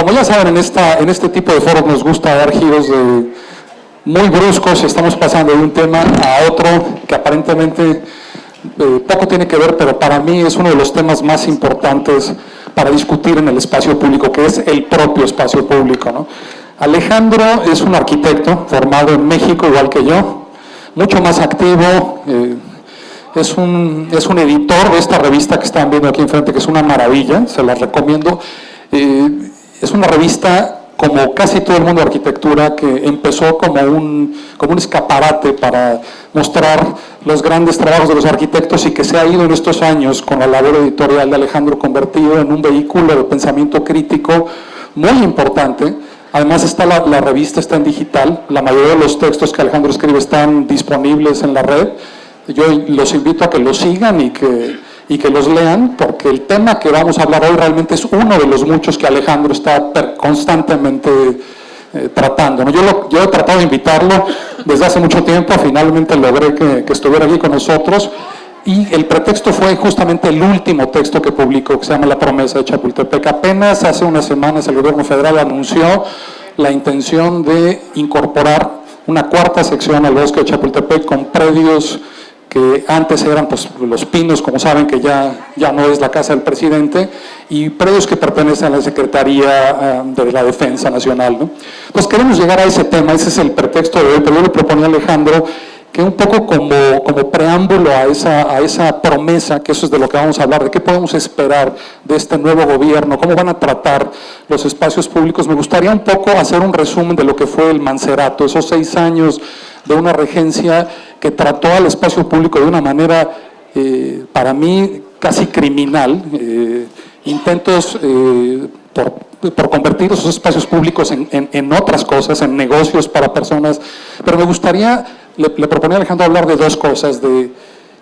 como ya saben, en este tipo de foros nos gusta dar giros muy bruscos. Estamos pasando de un tema a otro que aparentemente poco tiene que ver, pero para mí es uno de los temas más importantes para discutir en el espacio público, que es el propio espacio público, ¿no? Alejandro es un arquitecto formado en México, igual que yo, mucho más activo. Es un editor de esta revista que están viendo aquí enfrente, que es una maravilla, se las recomiendo. Es una revista, como casi todo el mundo de arquitectura, que empezó como un escaparate para mostrar los grandes trabajos de los arquitectos y que se ha ido en estos años, con la labor editorial de Alejandro, convertido en un vehículo de pensamiento crítico muy importante. Además la revista está en digital, la mayoría de los textos que Alejandro escribe están disponibles en la red. Yo los invito a que los sigan y que los lean, porque el tema que vamos a hablar hoy realmente es uno de los muchos que Alejandro está constantemente tratando, ¿no? Yo he tratado de invitarlo desde hace mucho tiempo, finalmente logré que estuviera aquí con nosotros, y el pretexto fue justamente el último texto que publicó, que se llama La promesa de Chapultepec. Apenas hace unas semanas el gobierno federal anunció la intención de incorporar una cuarta sección al bosque de Chapultepec con predios que antes eran pues, Los Pinos, como saben, que ya no es la casa del presidente, y predios que pertenecen a la Secretaría de la Defensa Nacional, ¿no? Pues queremos llegar a ese tema, ese es el pretexto de hoy, pero yo le proponía a Alejandro que un poco como preámbulo a esa promesa, que eso es de lo que vamos a hablar, de qué podemos esperar de este nuevo gobierno, cómo van a tratar los espacios públicos. Me gustaría un poco hacer un resumen de lo que fue el Mancerato, esos 6 años de una regencia que trató al espacio público de una manera, para mí, casi criminal, intentos por convertir esos espacios públicos en otras cosas, en negocios para personas. Pero me gustaría, le proponía a Alejandro hablar de 2 cosas,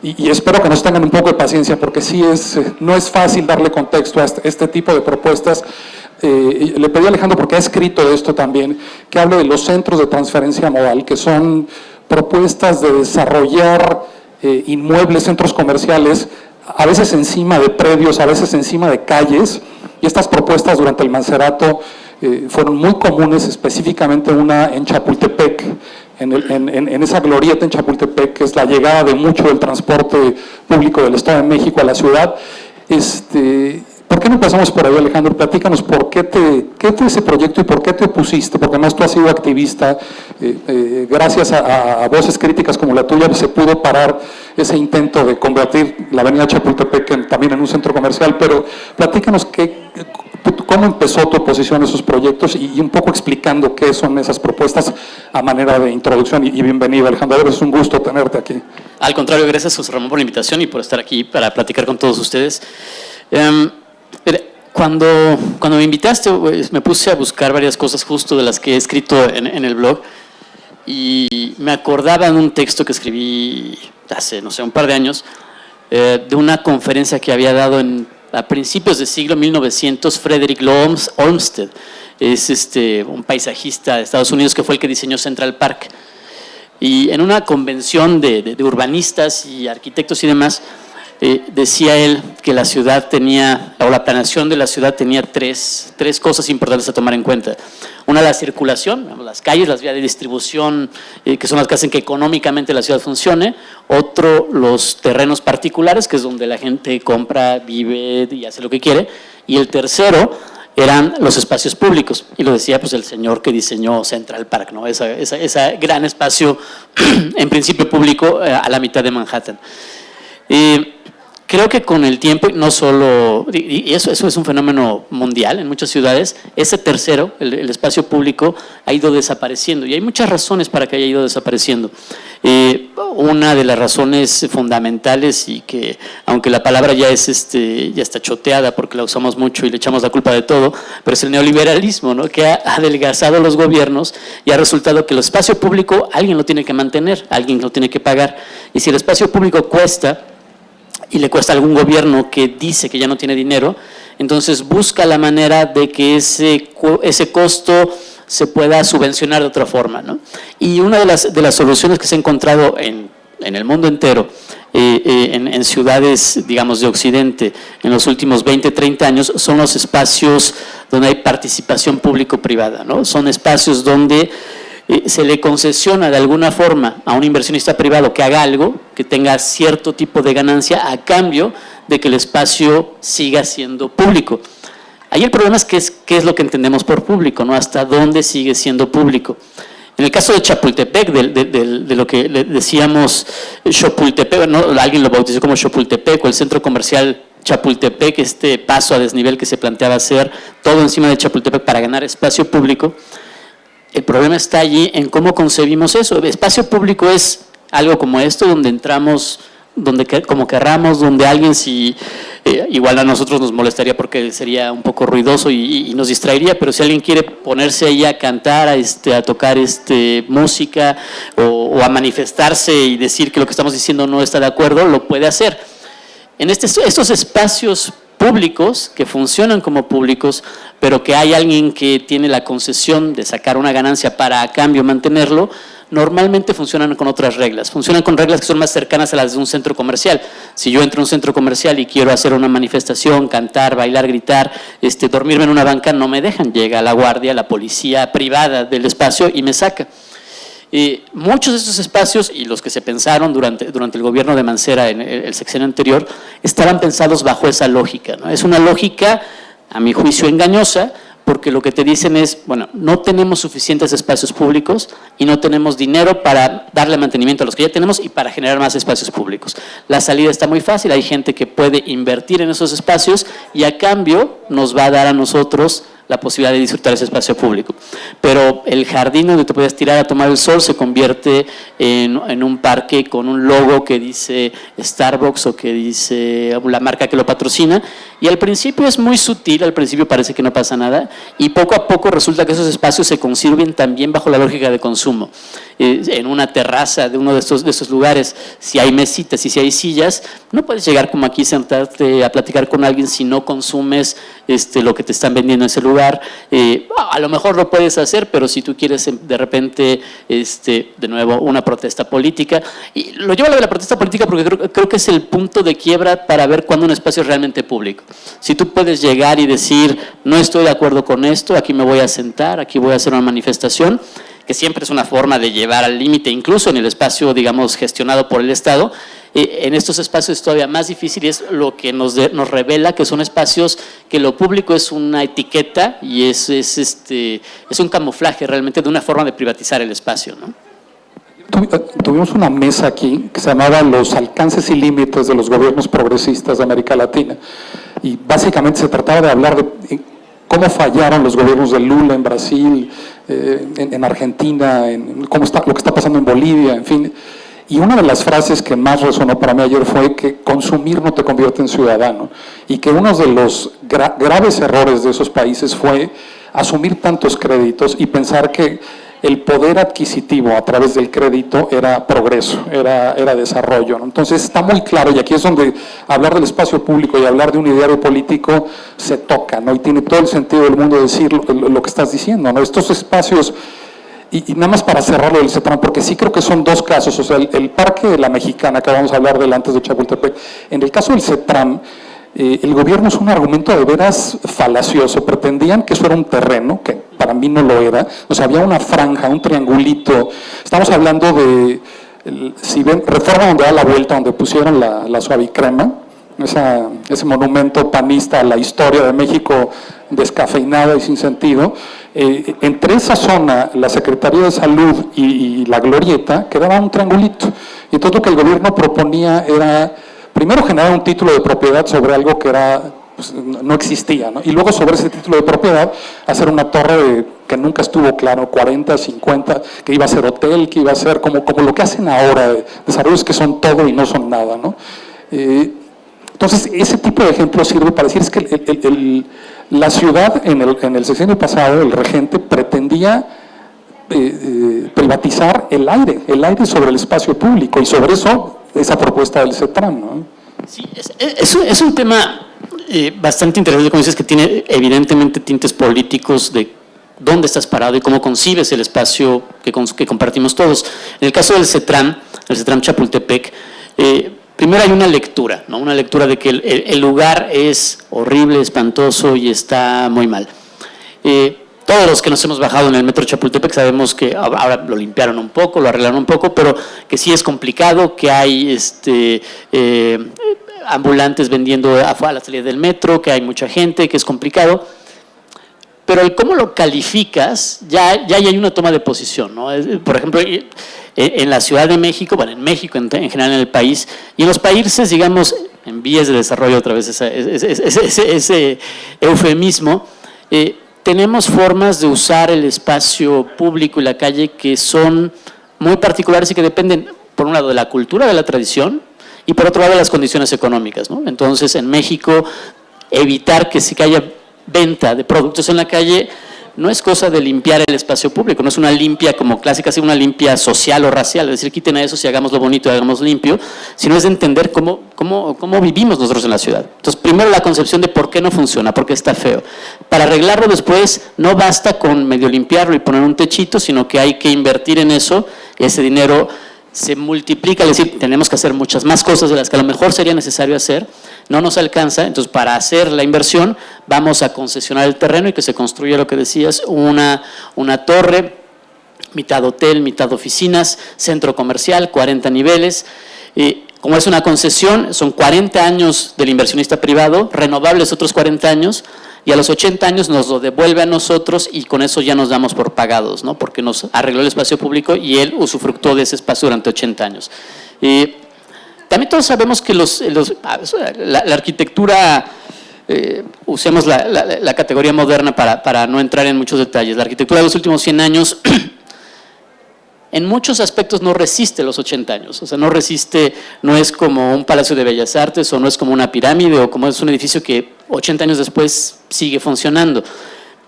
y espero que nos tengan un poco de paciencia, porque sí no es fácil darle contexto a este tipo de propuestas. Le pedí a Alejandro, porque ha escrito de esto también, que hable de los centros de transferencia modal, que son propuestas de desarrollar inmuebles, centros comerciales, a veces encima de predios, a veces encima de calles, y estas propuestas durante el Mancerato fueron muy comunes, específicamente una en Chapultepec, en esa glorieta en Chapultepec, que es la llegada de mucho del transporte público del Estado de México a la ciudad. ¿Por qué no empezamos por ahí, Alejandro? Platícanos qué fue ese proyecto y por qué te opusiste, porque además tú has sido activista. Gracias a voces críticas como la tuya se pudo parar ese intento de convertir la avenida Chapultepec también en un centro comercial, pero platícanos cómo empezó tu oposición a esos proyectos y un poco explicando qué son esas propuestas a manera de introducción. Y bienvenido, Alejandro, es un gusto tenerte aquí. Al contrario, gracias, José Ramón, por la invitación y por estar aquí para platicar con todos ustedes. Cuando me invitaste, pues, me puse a buscar varias cosas justo de las que he escrito en el blog, y me acordaba de un texto que escribí hace, no sé, un par de años, de una conferencia que había dado a principios del siglo 1900 Frederick Law Olmsted. Es un paisajista de Estados Unidos que fue el que diseñó Central Park. Y en una convención de urbanistas y arquitectos y demás, decía él que la ciudad tenía, o la planeación de la ciudad tenía tres cosas importantes a tomar en cuenta. Una, la circulación, las calles, las vías de distribución, que son las que hacen que económicamente la ciudad funcione. Otro, los terrenos particulares, que es donde la gente compra, vive y hace lo que quiere. Y el tercero eran los espacios públicos, y lo decía pues el señor que diseñó Central Park, ¿no? Ese gran espacio en principio público a la mitad de Manhattan. Creo que con el tiempo, no solo, y eso es un fenómeno mundial en muchas ciudades, ese tercero, el espacio público, ha ido desapareciendo, y hay muchas razones para que haya ido desapareciendo. Una de las razones fundamentales, y que aunque la palabra ya está choteada porque la usamos mucho y le echamos la culpa de todo, pero es el neoliberalismo, ¿no? Que ha adelgazado los gobiernos y ha resultado que el espacio público alguien lo tiene que mantener, alguien lo tiene que pagar, y si el espacio público cuesta, y le cuesta a algún gobierno que dice que ya no tiene dinero, entonces busca la manera de que ese costo se pueda subvencionar de otra forma, ¿no? Y una de las soluciones que se ha encontrado en el mundo entero en ciudades, digamos, de Occidente en los últimos 20, 30 años son los espacios donde hay participación público-privada, ¿no? Son espacios donde se le concesiona de alguna forma a un inversionista privado que haga algo, que tenga cierto tipo de ganancia a cambio de que el espacio siga siendo público. Ahí el problema es qué es lo que entendemos por público, ¿no? Hasta dónde sigue siendo público. En el caso de Chapultepec, de lo que decíamos Xopultepec, ¿no? Alguien lo bautizó como Xopultepec, o el centro comercial Chapultepec, este paso a desnivel que se planteaba hacer, todo encima de Chapultepec para ganar espacio público. El problema está allí en cómo concebimos eso. El espacio público es algo como esto, donde entramos como querramos, donde alguien igual a nosotros nos molestaría porque sería un poco ruidoso y nos distraería, pero si alguien quiere ponerse ahí a cantar, a tocar música o a manifestarse y decir que lo que estamos diciendo no está de acuerdo, lo puede hacer. En estos espacios públicos que funcionan como públicos, pero que hay alguien que tiene la concesión de sacar una ganancia para a cambio mantenerlo, normalmente funcionan con otras reglas, funcionan con reglas que son más cercanas a las de un centro comercial. Si yo entro a un centro comercial y quiero hacer una manifestación, cantar, bailar, gritar, dormirme en una banca, no me dejan, llega la guardia, la policía privada del espacio y me saca. Muchos de estos espacios, y los que se pensaron durante el gobierno de Mancera en el sexenio anterior, estaban pensados bajo esa lógica, ¿no? Es una lógica, a mi juicio, engañosa, porque lo que te dicen es, bueno, no tenemos suficientes espacios públicos y no tenemos dinero para darle mantenimiento a los que ya tenemos y para generar más espacios públicos. La salida está muy fácil, hay gente que puede invertir en esos espacios y a cambio nos va a dar a nosotros la posibilidad de disfrutar ese espacio público. Pero el jardín donde te puedes tirar a tomar el sol se convierte en un parque con un logo que dice Starbucks o que dice la marca que lo patrocina, y al principio es muy sutil, al principio parece que no pasa nada, y poco a poco resulta que esos espacios se conciben también bajo la lógica de consumo. En una terraza de uno de estos lugares, si hay mesitas y si hay sillas, no puedes llegar como aquí, sentarte a platicar con alguien si no consumes lo que te están vendiendo en ese lugar. A lo mejor lo puedes hacer, pero si tú quieres de repente, de nuevo, una protesta política, y lo llevo a lo de la protesta política porque creo que es el punto de quiebra para ver cuándo un espacio es realmente público. Si tú puedes llegar y decir, no estoy de acuerdo con esto, aquí me voy a sentar, aquí voy a hacer una manifestación, que siempre es una forma de llevar al límite, incluso en el espacio, digamos, gestionado por el Estado. En estos espacios es todavía más difícil y es lo que nos revela que son espacios que lo público es una etiqueta y es un camuflaje realmente de una forma de privatizar el espacio, ¿no? Tuvimos una mesa aquí que se llamaba Los alcances y límites de los gobiernos progresistas de América Latina, y básicamente se trataba de hablar de cómo fallaron los gobiernos de Lula en Brasil, en Argentina, cómo está lo que está pasando en Bolivia, en fin. Y una de las frases que más resonó para mí ayer fue que consumir no te convierte en ciudadano, y que uno de los graves errores de esos países fue asumir tantos créditos y pensar que el poder adquisitivo a través del crédito era progreso, era desarrollo, ¿no? Entonces está muy claro, y aquí es donde hablar del espacio público y hablar de un ideario político se toca, ¿no? Y tiene todo el sentido del mundo decir lo que estás diciendo, ¿no? Estos espacios, y nada más para cerrarlo del CETRAM, porque sí creo que son dos casos, o sea, el Parque de la Mexicana, que vamos a hablar del antes de Chapultepec, en el caso del CETRAM, el gobierno es un argumento de veras falacioso. Pretendían que eso era un terreno, que para mí no lo era. O sea, había una franja, un triangulito. Estamos hablando de, si ven, Reforma, donde da la vuelta, donde pusieron la suavicrema, ese monumento panista a la historia de México descafeinada y sin sentido. Entre esa zona, la Secretaría de Salud y la Glorieta, quedaba un triangulito. Y entonces lo que el gobierno proponía era, primero, generar un título de propiedad sobre algo que pues, no existía, ¿no? Y luego sobre ese título de propiedad hacer una torre que nunca estuvo claro, 40, 50, que iba a ser hotel, que iba a ser como lo que hacen ahora, desarrollos que son todo y no son nada, ¿no? Entonces, ese tipo de ejemplo sirve para decir es que la ciudad en el sexenio pasado, el regente pretendía privatizar el aire sobre el espacio público, y sobre eso esa propuesta del CETRAM, ¿no? Sí, es un tema bastante interesante, como dices, que tiene evidentemente tintes políticos de dónde estás parado y cómo concibes el espacio que compartimos todos. En el caso del CETRAM, el CETRAM Chapultepec, primero hay una lectura, ¿no? Una lectura de que el lugar es horrible, espantoso y está muy mal. Todos los que nos hemos bajado en el metro Chapultepec sabemos que ahora lo limpiaron un poco, lo arreglaron un poco, pero que sí es complicado, que hay ambulantes vendiendo afuera a la salida del metro, que hay mucha gente, que es complicado. Pero el cómo lo calificas, ya hay una toma de posición, ¿no? Por ejemplo, en la Ciudad de México, bueno, en México en general en el país, y en los países, digamos, en vías de desarrollo, otra vez ese eufemismo, tenemos formas de usar el espacio público y la calle que son muy particulares y que dependen, por un lado, de la cultura, de la tradición, y por otro lado, de las condiciones económicas, ¿no? Entonces, en México, evitar que haya venta de productos en la calle no es cosa de limpiar el espacio público, no es una limpia como clásica, sino una limpia social o racial, es decir, quiten a eso si hagámoslo bonito y hagamos limpio, sino es de entender cómo vivimos nosotros en la ciudad. Entonces, primero la concepción de por qué no funciona, por qué está feo. Para arreglarlo después, no basta con medio limpiarlo y poner un techito, sino que hay que invertir en eso, y ese dinero se multiplica, es decir, tenemos que hacer muchas más cosas de las que a lo mejor sería necesario hacer, no nos alcanza, entonces para hacer la inversión vamos a concesionar el terreno y que se construya lo que decías, una torre, mitad hotel, mitad oficinas, centro comercial, 40 niveles, como es una concesión, son 40 años del inversionista privado, renovables otros 40 años, y a los 80 años nos lo devuelve a nosotros y con eso ya nos damos por pagados, ¿no? Porque nos arregló el espacio público y él usufructó de ese espacio durante 80 años. También todos sabemos que la arquitectura, usemos la categoría moderna para no entrar en muchos detalles, la arquitectura de los últimos 100 años en muchos aspectos no resiste los 80 años, o sea, no resiste, no es como un palacio de bellas artes o no es como una pirámide o como es un edificio que 80 años después sigue funcionando.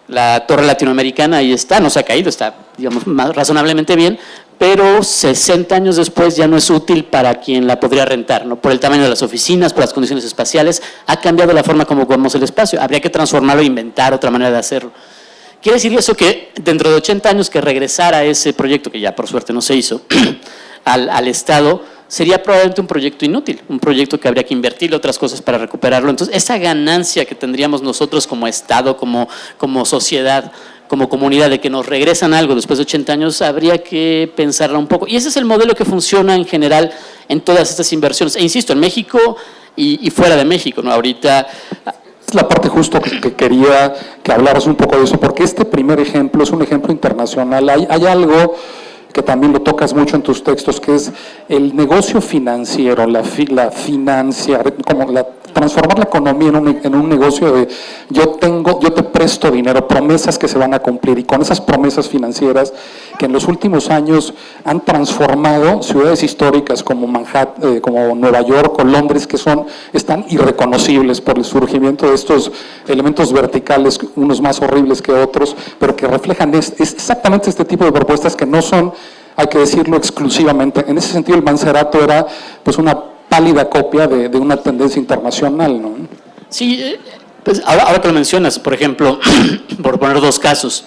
La torre latinoamericana ahí está, no se ha caído, está, digamos, razonablemente bien, pero 60 años después ya no es útil para quien la podría rentar, ¿no? Por el tamaño de las oficinas, por las condiciones espaciales, ha cambiado la forma como ocupamos el espacio, habría que transformarlo e inventar otra manera de hacerlo. Quiere decir eso que dentro de 80 años que regresara ese proyecto, que ya por suerte no se hizo, al Estado, sería probablemente un proyecto inútil, un proyecto que habría que invertirle otras cosas para recuperarlo. Entonces, esa ganancia que tendríamos nosotros como Estado, como sociedad, como comunidad, de que nos regresan algo después de 80 años, habría que pensarla un poco. Y ese es el modelo que funciona en general en todas estas inversiones. E insisto, en México y fuera de México, ¿no? Ahorita... Es la parte justo que quería que hablaras un poco de eso, porque este primer ejemplo es un ejemplo internacional. Hay algo que también lo tocas mucho en tus textos, que es el negocio financiero, transformar la economía en un negocio de yo te presto dinero, promesas que se van a cumplir, y con esas promesas financieras que en los últimos años han transformado ciudades históricas como Manhattan, como Nueva York o Londres, que están irreconocibles por el surgimiento de estos elementos verticales, unos más horribles que otros, pero que reflejan es exactamente este tipo de propuestas que no son, hay que decirlo, exclusivamente. En ese sentido, el Mancerato era pues una pálida copia de una tendencia internacional, ¿no? Sí, pues ahora que lo mencionas, por ejemplo, por poner dos casos,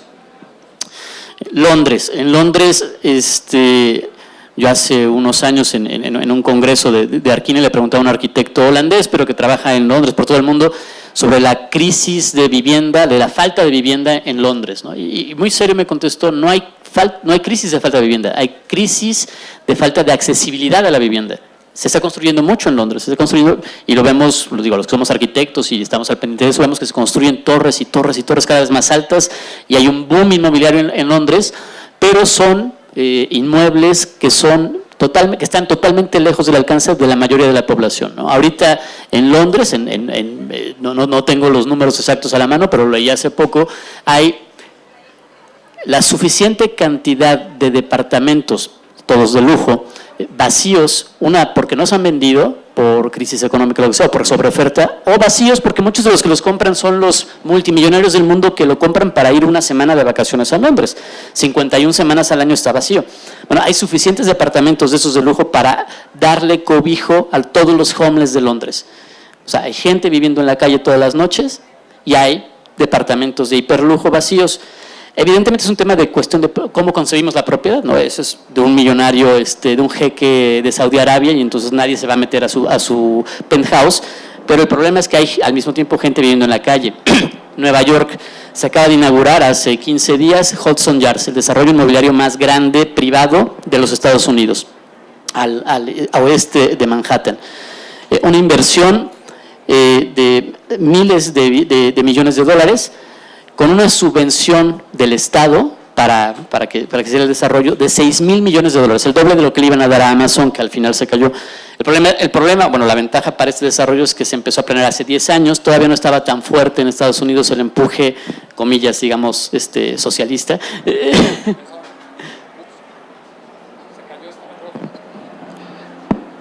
Londres. En Londres, yo hace unos años en un congreso de Arquine le preguntaba a un arquitecto holandés, pero que trabaja en Londres, por todo el mundo, sobre la crisis de vivienda, de la falta de vivienda en Londres, ¿no? Y muy serio me contestó, no hay crisis de falta de vivienda, hay crisis de falta de accesibilidad a la vivienda. Se está construyendo mucho en Londres, se está construyendo, y lo vemos, los que somos arquitectos y estamos al pendiente de eso, vemos que se construyen torres y torres y torres cada vez más altas, y hay un boom inmobiliario en Londres, pero son inmuebles que están totalmente lejos del alcance de la mayoría de la población, ¿no? Ahorita en Londres, no tengo los números exactos a la mano, pero lo leí hace poco, hay la suficiente cantidad de departamentos, todos de lujo, vacíos, porque no se han vendido por crisis económica, lo que sea, por sobreoferta, o vacíos porque muchos de los que los compran son los multimillonarios del mundo que lo compran para ir una semana de vacaciones a Londres. 51 semanas al año está vacío. Bueno, hay suficientes departamentos de esos de lujo para darle cobijo a todos los homeless de Londres. O sea, hay gente viviendo en la calle todas las noches y hay departamentos de hiperlujo vacíos. Evidentemente es un tema de cuestión de cómo concebimos la propiedad, ¿no? Eso es de un millonario, de un jeque de Saudi Arabia, y entonces nadie se va a meter a su penthouse, pero el problema es que hay al mismo tiempo gente viviendo en la calle. Nueva York se acaba de inaugurar hace 15 días Hudson Yards, el desarrollo inmobiliario más grande privado de los Estados Unidos, al oeste de Manhattan. Una inversión de miles de millones de dólares, con una subvención del Estado para que se haga el desarrollo de 6,000 millones de dólares, el doble de lo que le iban a dar a Amazon, que al final se cayó. El problema, bueno, la ventaja para este desarrollo es que se empezó a planear hace 10 años, todavía no estaba tan fuerte en Estados Unidos el empuje, comillas, digamos, socialista.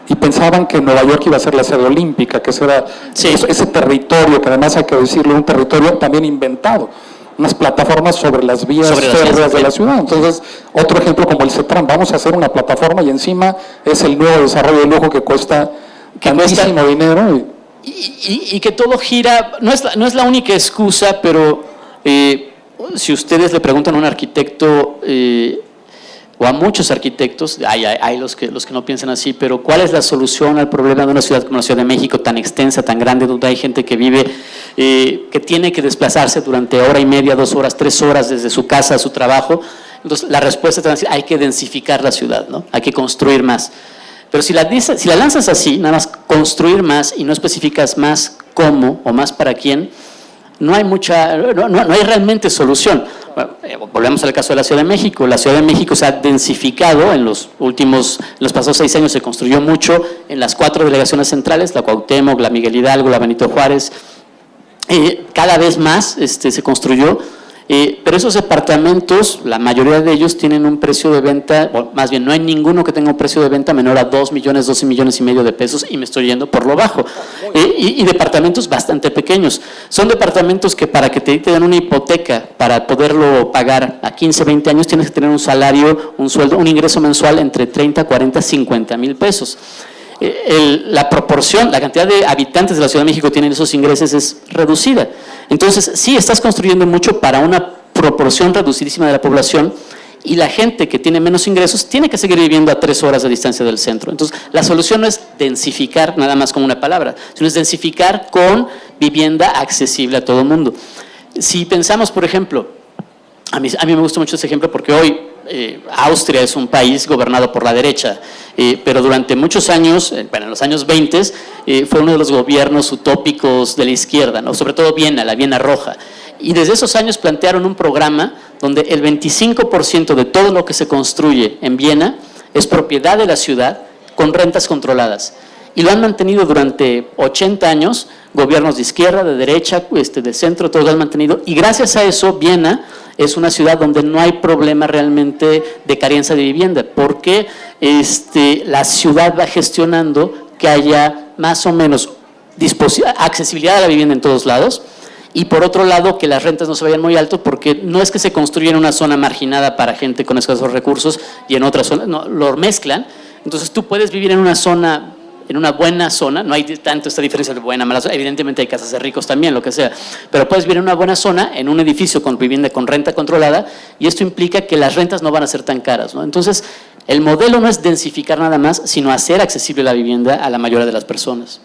Y pensaban que Nueva York iba a ser la sede olímpica, que ese era ese territorio, que además hay que decirlo, un territorio también inventado, unas plataformas sobre las vías férreas de la ciudad. Entonces, otro ejemplo como el CETRAN, vamos a hacer una plataforma y encima es el nuevo desarrollo de lujo que cuesta tantísimo dinero. Y que todo gira, no es la única excusa, pero si ustedes le preguntan a un arquitecto o a muchos arquitectos, hay los que no piensan así, pero ¿cuál es la solución al problema de una ciudad como la Ciudad de México, tan extensa, tan grande, donde hay gente que vive, que tiene que desplazarse durante hora y media, 2 horas, 3 horas desde su casa a su trabajo? Entonces, la respuesta es decir, hay que densificar la ciudad, ¿no? Hay que construir más. Pero si la lanzas así, nada más construir más y no especificas más cómo o más para quién, no hay realmente solución. Bueno, volvemos al caso de la Ciudad de México. La Ciudad de México se ha densificado en los pasados 6 años, se construyó mucho en las 4 delegaciones centrales, la Cuauhtémoc, la Miguel Hidalgo, la Benito Juárez. Cada vez más se construyó, pero esos departamentos, la mayoría de ellos tienen un precio de venta, o más bien no hay ninguno que tenga un precio de venta menor a 2 millones, 12 millones y medio de pesos, y me estoy yendo por lo bajo. Y departamentos bastante pequeños. Son departamentos que para que te den una hipoteca, para poderlo pagar a 15, 20 años, tienes que tener un salario, un sueldo, un ingreso mensual entre 30, 40, 50 mil pesos. La proporción, la cantidad de habitantes de la Ciudad de México tienen esos ingresos es reducida. Entonces, sí, estás construyendo mucho para una proporción reducidísima de la población, y la gente que tiene menos ingresos tiene que seguir viviendo a 3 horas de distancia del centro. Entonces, la solución no es densificar nada más con una palabra, sino es densificar con vivienda accesible a todo el mundo. Si pensamos, por ejemplo, a mí me gusta mucho ese ejemplo porque hoy Austria es un país gobernado por la derecha, pero durante muchos años, en los años 20, fue uno de los gobiernos utópicos de la izquierda, ¿no? Sobre todo Viena, la Viena Roja. Y desde esos años plantearon un programa donde el 25% de todo lo que se construye en Viena es propiedad de la ciudad con rentas controladas. Y lo han mantenido durante 80 años, gobiernos de izquierda, de derecha, de centro, todos lo han mantenido. Y gracias a eso, Viena es una ciudad donde no hay problema realmente de carencia de vivienda, porque la ciudad va gestionando que haya más o menos accesibilidad a la vivienda en todos lados, y por otro lado que las rentas no se vayan muy alto, porque no es que se construya en una zona marginada para gente con escasos recursos y en otra zona, no, lo mezclan. Entonces tú puedes vivir en una zona, en una buena zona, no hay tanto esta diferencia de buena, mala zona, evidentemente hay casas de ricos también, lo que sea, pero puedes vivir en una buena zona, en un edificio con vivienda con renta controlada, y esto implica que las rentas no van a ser tan caras, ¿no? Entonces, el modelo no es densificar nada más, sino hacer accesible la vivienda a la mayoría de las personas.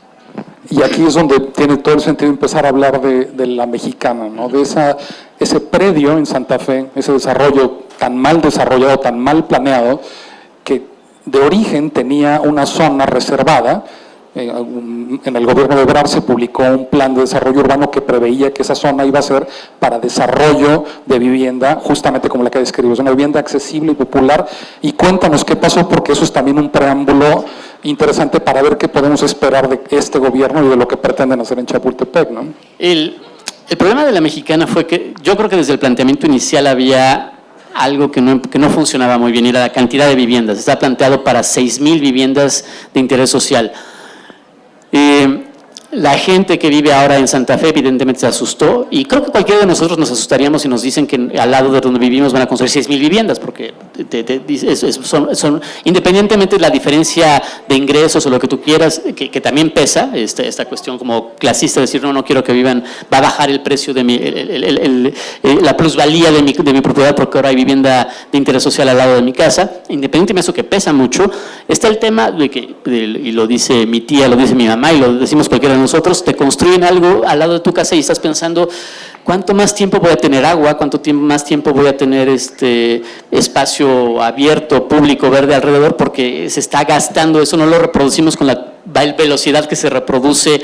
Y aquí es donde tiene todo el sentido empezar a hablar de la Mexicana, ¿no? De ese predio en Santa Fe, ese desarrollo tan mal desarrollado, tan mal planeado, que de origen tenía una zona reservada. En el gobierno de Ebrard se publicó un plan de desarrollo urbano que preveía que esa zona iba a ser para desarrollo de vivienda, justamente como la que describimos, una vivienda accesible y popular. Y cuéntanos qué pasó, porque eso es también un preámbulo interesante para ver qué podemos esperar de este gobierno y de lo que pretenden hacer en Chapultepec, ¿no? El problema de la Mexicana fue que yo creo que desde el planteamiento inicial había algo que no funcionaba muy bien, era la cantidad de viviendas. Está planteado para 6,000 viviendas de interés social. La gente que vive ahora en Santa Fe evidentemente se asustó, y creo que cualquiera de nosotros nos asustaríamos si nos dicen que al lado de donde vivimos van a construir 6,000 viviendas, porque son independientemente de la diferencia de ingresos o lo que tú quieras, que también pesa, esta cuestión como clasista, decir no quiero que vivan, va a bajar el precio de la plusvalía de mi propiedad porque ahora hay vivienda de interés social al lado de mi casa. Independientemente de eso, que pesa mucho, está el tema de que, y lo dice mi tía, lo dice mi mamá y lo decimos cualquiera de nosotros, te construyen algo al lado de tu casa y estás pensando cuánto más tiempo voy a tener agua, cuánto más tiempo voy a tener espacio abierto, público, verde alrededor, porque se está gastando, eso no lo reproducimos con la velocidad que se reproduce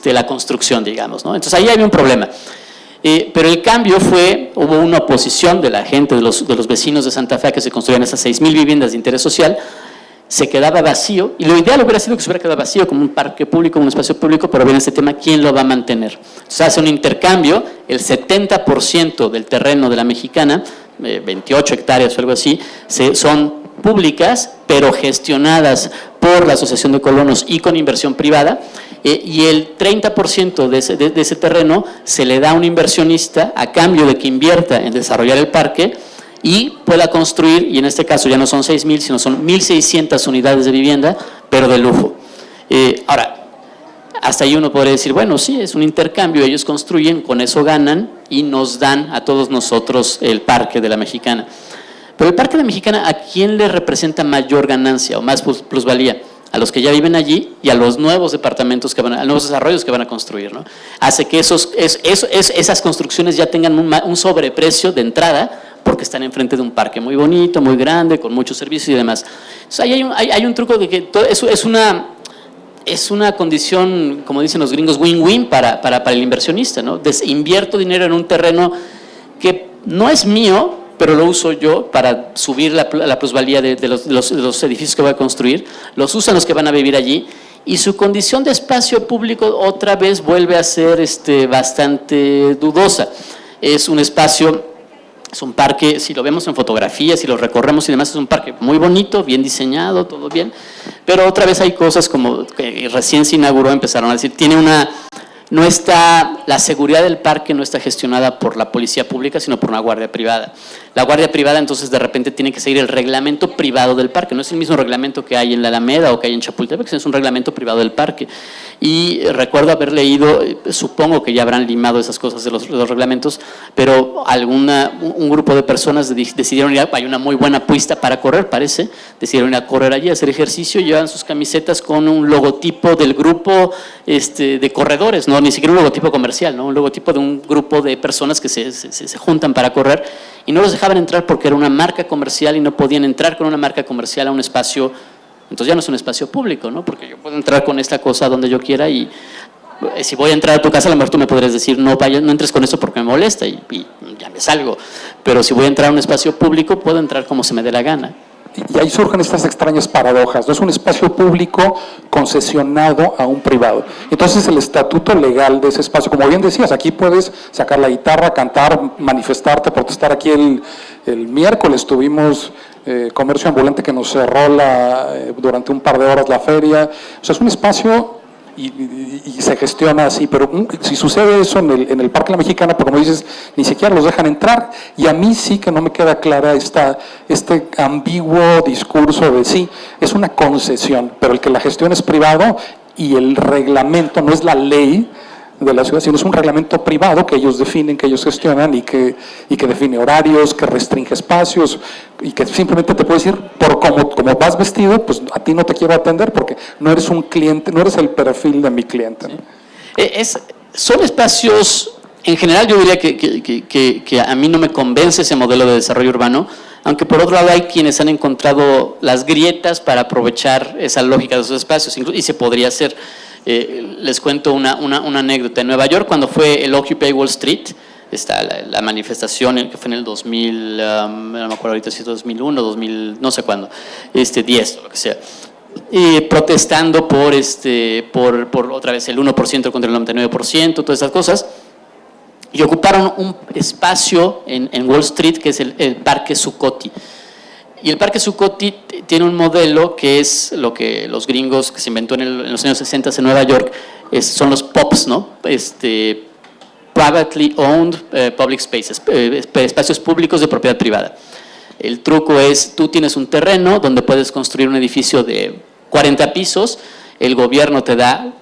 la construcción, digamos, ¿no? Entonces ahí hay un problema. Pero el cambio hubo una oposición de la gente, de los vecinos de Santa Fe, que se construían esas 6,000 viviendas de interés social. Se quedaba vacío, y lo ideal hubiera sido que se hubiera quedado vacío como un parque público, un espacio público, pero viene este tema, ¿quién lo va a mantener? Entonces hace un intercambio, el 70% del terreno de la Mexicana, 28 hectáreas o algo así, son públicas, pero gestionadas por la Asociación de Colonos y con inversión privada, y el 30% de ese terreno se le da a un inversionista a cambio de que invierta en desarrollar el parque y pueda construir, y en este caso ya no son 6,000, sino son 1,600 unidades de vivienda, pero de lujo. Ahora, hasta ahí uno podría decir, bueno, sí, es un intercambio, ellos construyen, con eso ganan y nos dan a todos nosotros el parque de la Mexicana. Pero el parque de la Mexicana, ¿a quién le representa mayor ganancia o más plusvalía? A los que ya viven allí y a los nuevos departamentos a los nuevos desarrollos que van a construir, ¿no? Hace que esas construcciones ya tengan un sobreprecio de entrada, porque están enfrente de un parque muy bonito, muy grande, con muchos servicios y demás. Entonces, ahí hay un truco de que todo eso es una condición, como dicen los gringos, win-win para el inversionista, ¿no? Invierto dinero en un terreno que no es mío, pero lo uso yo para subir la plusvalía de los edificios que voy a construir, los usan los que van a vivir allí, y su condición de espacio público otra vez vuelve a ser bastante dudosa. Es un espacio... Es un parque, si lo vemos en fotografías, si lo recorremos y demás, es un parque muy bonito, bien diseñado, todo bien, pero otra vez hay cosas como que recién se inauguró, empezaron a decir, la seguridad del parque no está gestionada por la policía pública, sino por una guardia privada. La guardia privada entonces de repente tiene que seguir el reglamento privado del parque, no es el mismo reglamento que hay en la Alameda o que hay en Chapultepec, sino es un reglamento privado del parque. Y recuerdo haber leído, supongo que ya habrán limado esas cosas de los reglamentos, pero un grupo de personas decidieron ir, hay una muy buena pista para correr, parece, decidieron ir a correr allí, a hacer ejercicio, llevan sus camisetas con un logotipo del grupo de corredores, no, ni siquiera un logotipo comercial, ¿no? Un logotipo de un grupo de personas que se juntan para correr, y no los dejaban entrar porque era una marca comercial y no podían entrar con una marca comercial a un espacio. Entonces ya no es un espacio público, ¿no? Porque yo puedo entrar con esta cosa donde yo quiera, y si voy a entrar a tu casa, a lo mejor tú me podrías decir, no entres con esto porque me molesta y ya me salgo. Pero si voy a entrar a un espacio público, puedo entrar como se me dé la gana. Y ahí surgen estas extrañas paradojas, ¿no? Es un espacio público concesionado a un privado. Entonces el estatuto legal de ese espacio, como bien decías, aquí puedes sacar la guitarra, cantar, manifestarte, protestar. Aquí el miércoles tuvimos comercio ambulante que nos cerró durante un par de horas la feria. O sea, es un espacio y se gestiona así, pero si sucede eso en el Parque La Mexicana, pues como dices, ni siquiera los dejan entrar, y a mí sí que no me queda clara este ambiguo discurso de sí, es una concesión, pero el que la gestión es privado y el reglamento no es la ley de la ciudad, sino es un reglamento privado que ellos definen, que ellos gestionan y que define horarios, que restringe espacios y que simplemente te puede decir, por como vas vestido, pues a ti no te quiero atender porque no eres un cliente, no eres el perfil de mi cliente, ¿no? Son espacios, en general yo diría que a mí no me convence ese modelo de desarrollo urbano, aunque por otro lado hay quienes han encontrado las grietas para aprovechar esa lógica de esos espacios, y se podría hacer. Les cuento una anécdota. En Nueva York, cuando fue el Occupy Wall Street, está la manifestación que fue en el 2000, no me acuerdo ahorita si es 2001, 2000, no sé cuándo, 10 o lo que sea, protestando por otra vez el 1% contra el 99%, todas esas cosas, y ocuparon un espacio en Wall Street que es el Parque Zuccotti. Y el Parque Zuccotti tiene un modelo que es lo que los gringos, que se inventó en los años 60 en Nueva York, son los POPs, ¿no? Privately Owned Public Spaces, espacios públicos de propiedad privada. El truco es, tú tienes un terreno donde puedes construir un edificio de 40 pisos, el gobierno de la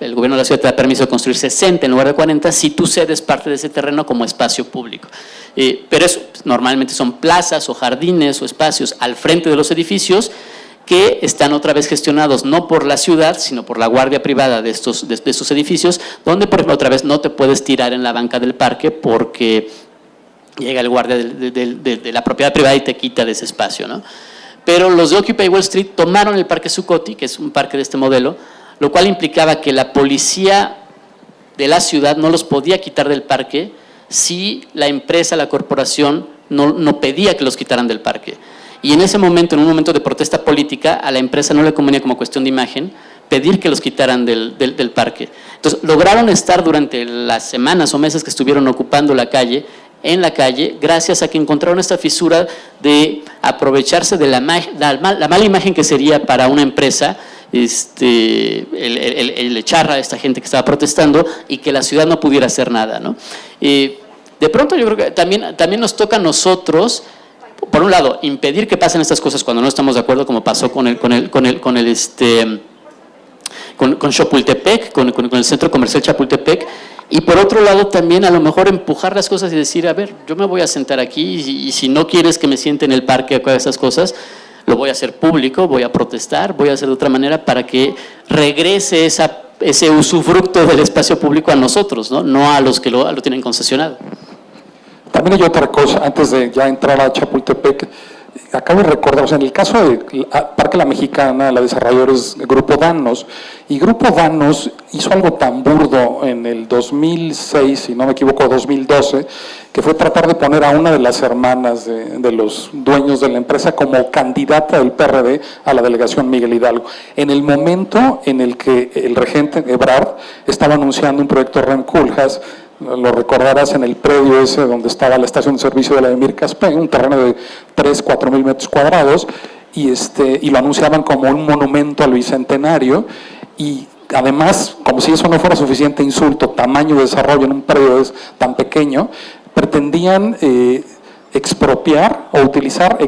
ciudad te da permiso de construir 60 en lugar de 40 si tú cedes parte de ese terreno como espacio público. Pero eso normalmente son plazas o jardines o espacios al frente de los edificios que están otra vez gestionados no por la ciudad, sino por la guardia privada de estos edificios, donde, por ejemplo, otra vez no te puedes tirar en la banca del parque porque llega el guardia de la propiedad privada y te quita de ese espacio, ¿no? Pero los de Occupy Wall Street tomaron el Parque Zuccotti, que es un parque de este modelo, lo cual implicaba que la policía de la ciudad no los podía quitar del parque si la empresa, la corporación, no pedía que los quitaran del parque. Y en ese momento, en un momento de protesta política, a la empresa no le convenía como cuestión de imagen pedir que los quitaran del parque. Entonces, lograron estar durante las semanas o meses que estuvieron ocupando en la calle, gracias a que encontraron esta fisura de aprovecharse de la mala imagen que sería para una empresa el echar a esta gente que estaba protestando y que la ciudad no pudiera hacer nada, ¿no? De pronto yo creo que también nos toca a nosotros, por un lado, impedir que pasen estas cosas cuando no estamos de acuerdo, como pasó con Chapultepec, con el centro comercial Chapultepec, y por otro lado también a lo mejor empujar las cosas y decir, a ver, yo me voy a sentar aquí y si no quieres que me siente en el parque o esas cosas, lo voy a hacer público, voy a protestar, voy a hacer de otra manera para que regrese ese usufructo del espacio público a nosotros, no a los que lo tienen concesionado. También hay otra cosa, antes de ya entrar a Chapultepec, acabo de recordar, o sea, en el caso de Parque La Mexicana, la desarrolladora es Grupo Danos, y Grupo Danos hizo algo tan burdo en el 2006, si no me equivoco, 2012, que fue tratar de poner a una de las hermanas de los dueños de la empresa como candidata del PRD a la delegación Miguel Hidalgo. En el momento en el que el regente Ebrard estaba anunciando un proyecto Rem Koolhaas, lo recordarás, en el predio ese donde estaba la estación de servicio de la Emir Caspey, un terreno de 3-4 mil metros cuadrados, y lo anunciaban como un monumento al bicentenario, y además, como si eso no fuera suficiente insulto, tamaño de desarrollo en un predio tan pequeño, pretendían expropiar o utilizar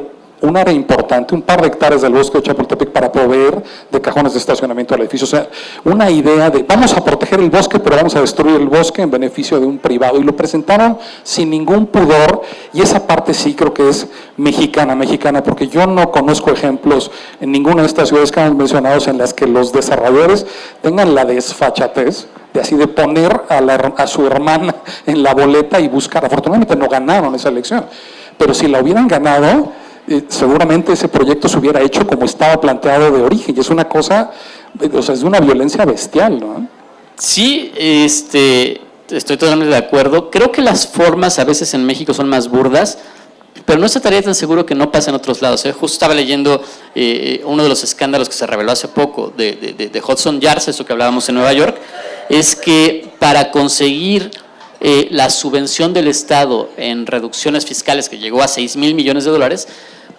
un área importante, un par de hectáreas del bosque de Chapultepec para proveer de cajones de estacionamiento al edificio. O sea, una idea de vamos a proteger el bosque, pero vamos a destruir el bosque en beneficio de un privado. Y lo presentaron sin ningún pudor, y esa parte sí creo que es mexicana, porque yo no conozco ejemplos en ninguna de estas ciudades que han mencionado en las que los desarrolladores tengan la desfachatez de poner a su hermana en la boleta y buscar. Afortunadamente no ganaron esa elección, pero si la hubieran ganado, seguramente ese proyecto se hubiera hecho como estaba planteado de origen, y es una cosa, o sea, es de una violencia bestial, ¿no? Sí, estoy totalmente de acuerdo. Creo que las formas a veces en México son más burdas, pero no estaría tan seguro que no pasa en otros lados. Justo estaba leyendo uno de los escándalos que se reveló hace poco de Hudson Yards, eso que hablábamos en Nueva York, es que para conseguir la subvención del Estado en reducciones fiscales que llegó a $6,000 millones,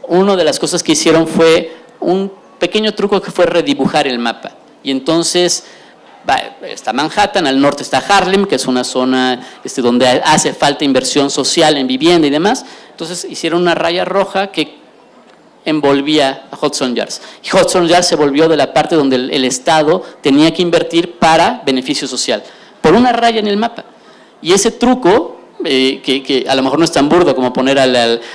una de las cosas que hicieron fue un pequeño truco que fue redibujar el mapa. Y entonces está Manhattan, al norte está Harlem, que es una zona donde hace falta inversión social en vivienda y demás. Entonces hicieron una raya roja que envolvía a Hudson Yards. Y Hudson Yards se volvió de la parte donde el Estado tenía que invertir para beneficio social, por una raya en el mapa. Y ese truco, que a lo mejor no es tan burdo como poner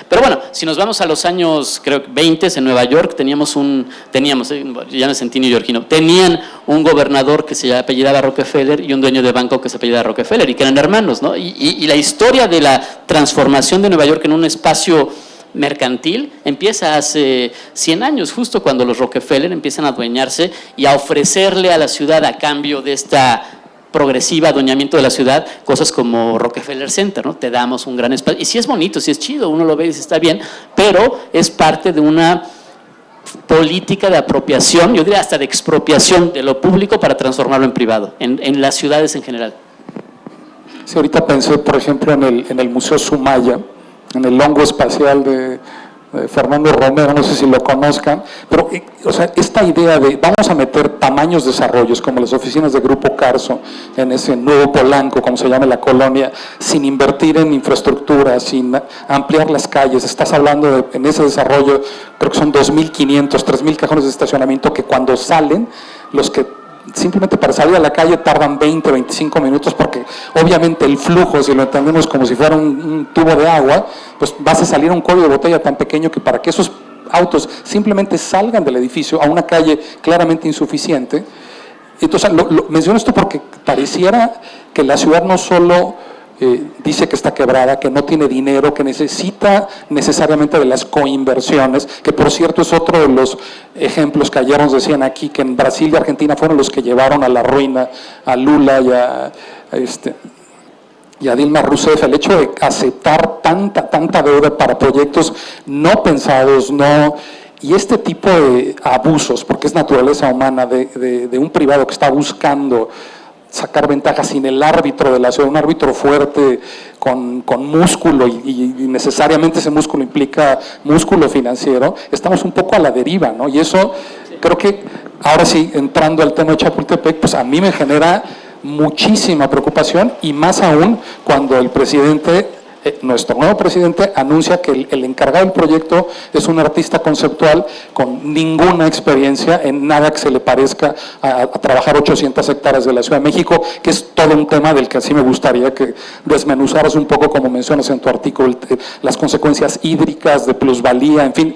pero bueno, si nos vamos a los años, creo, 20 en Nueva York, ya me sentí neoyorquino, tenían un gobernador que se apellidaba Rockefeller y un dueño de banco que se apellidaba Rockefeller, y que eran hermanos, ¿no? Y la historia de la transformación de Nueva York en un espacio mercantil empieza hace 100 años, justo cuando los Rockefeller empiezan a adueñarse y a ofrecerle a la ciudad, a cambio de esta progresiva adueñamiento de la ciudad, cosas como Rockefeller Center, ¿no? Te damos un gran espacio, y sí es bonito, sí es chido, uno lo ve y dice está bien, pero es parte de una política de apropiación, yo diría hasta de expropiación de lo público para transformarlo en privado, en las ciudades en general. Sí, ahorita pensé, por ejemplo, en el Museo Sumaya, en el hongo espacial de Fernando Romero, no sé si lo conozcan, pero o sea, esta idea de vamos a meter tamaños desarrollos como las oficinas de Grupo Carso en ese nuevo Polanco, como se llama la colonia, sin invertir en infraestructura, sin ampliar las calles. Estás hablando en ese desarrollo, creo que son 2.500, 3.000 cajones de estacionamiento que cuando salen, los que simplemente para salir a la calle tardan 20, 25 minutos porque obviamente el flujo, si lo entendemos como si fuera un tubo de agua, pues vas a salir a un cuello de botella tan pequeño que para que esos autos simplemente salgan del edificio a una calle claramente insuficiente. Entonces, menciono esto porque pareciera que la ciudad no solo dice que está quebrada, que no tiene dinero, que necesita necesariamente de las coinversiones, que por cierto es otro de los ejemplos que ayer nos decían aquí, que en Brasil y Argentina fueron los que llevaron a la ruina a Lula y a Dilma Rousseff. El hecho de aceptar tanta deuda para proyectos no pensados, y este tipo de abusos, porque es naturaleza humana de un privado que está buscando sacar ventajas sin el árbitro de la ciudad, un árbitro fuerte con músculo y necesariamente ese músculo implica músculo financiero, estamos un poco a la deriva, ¿no? Y eso creo que ahora sí, entrando al tema de Chapultepec, pues a mí me genera muchísima preocupación y más aún cuando el presidente, nuestro nuevo presidente, anuncia que el encargado del proyecto es un artista conceptual con ninguna experiencia en nada que se le parezca a trabajar 800 hectáreas de la Ciudad de México, que es todo un tema del que así me gustaría que desmenuzaras un poco, como mencionas en tu artículo, las consecuencias hídricas, de plusvalía, en fin.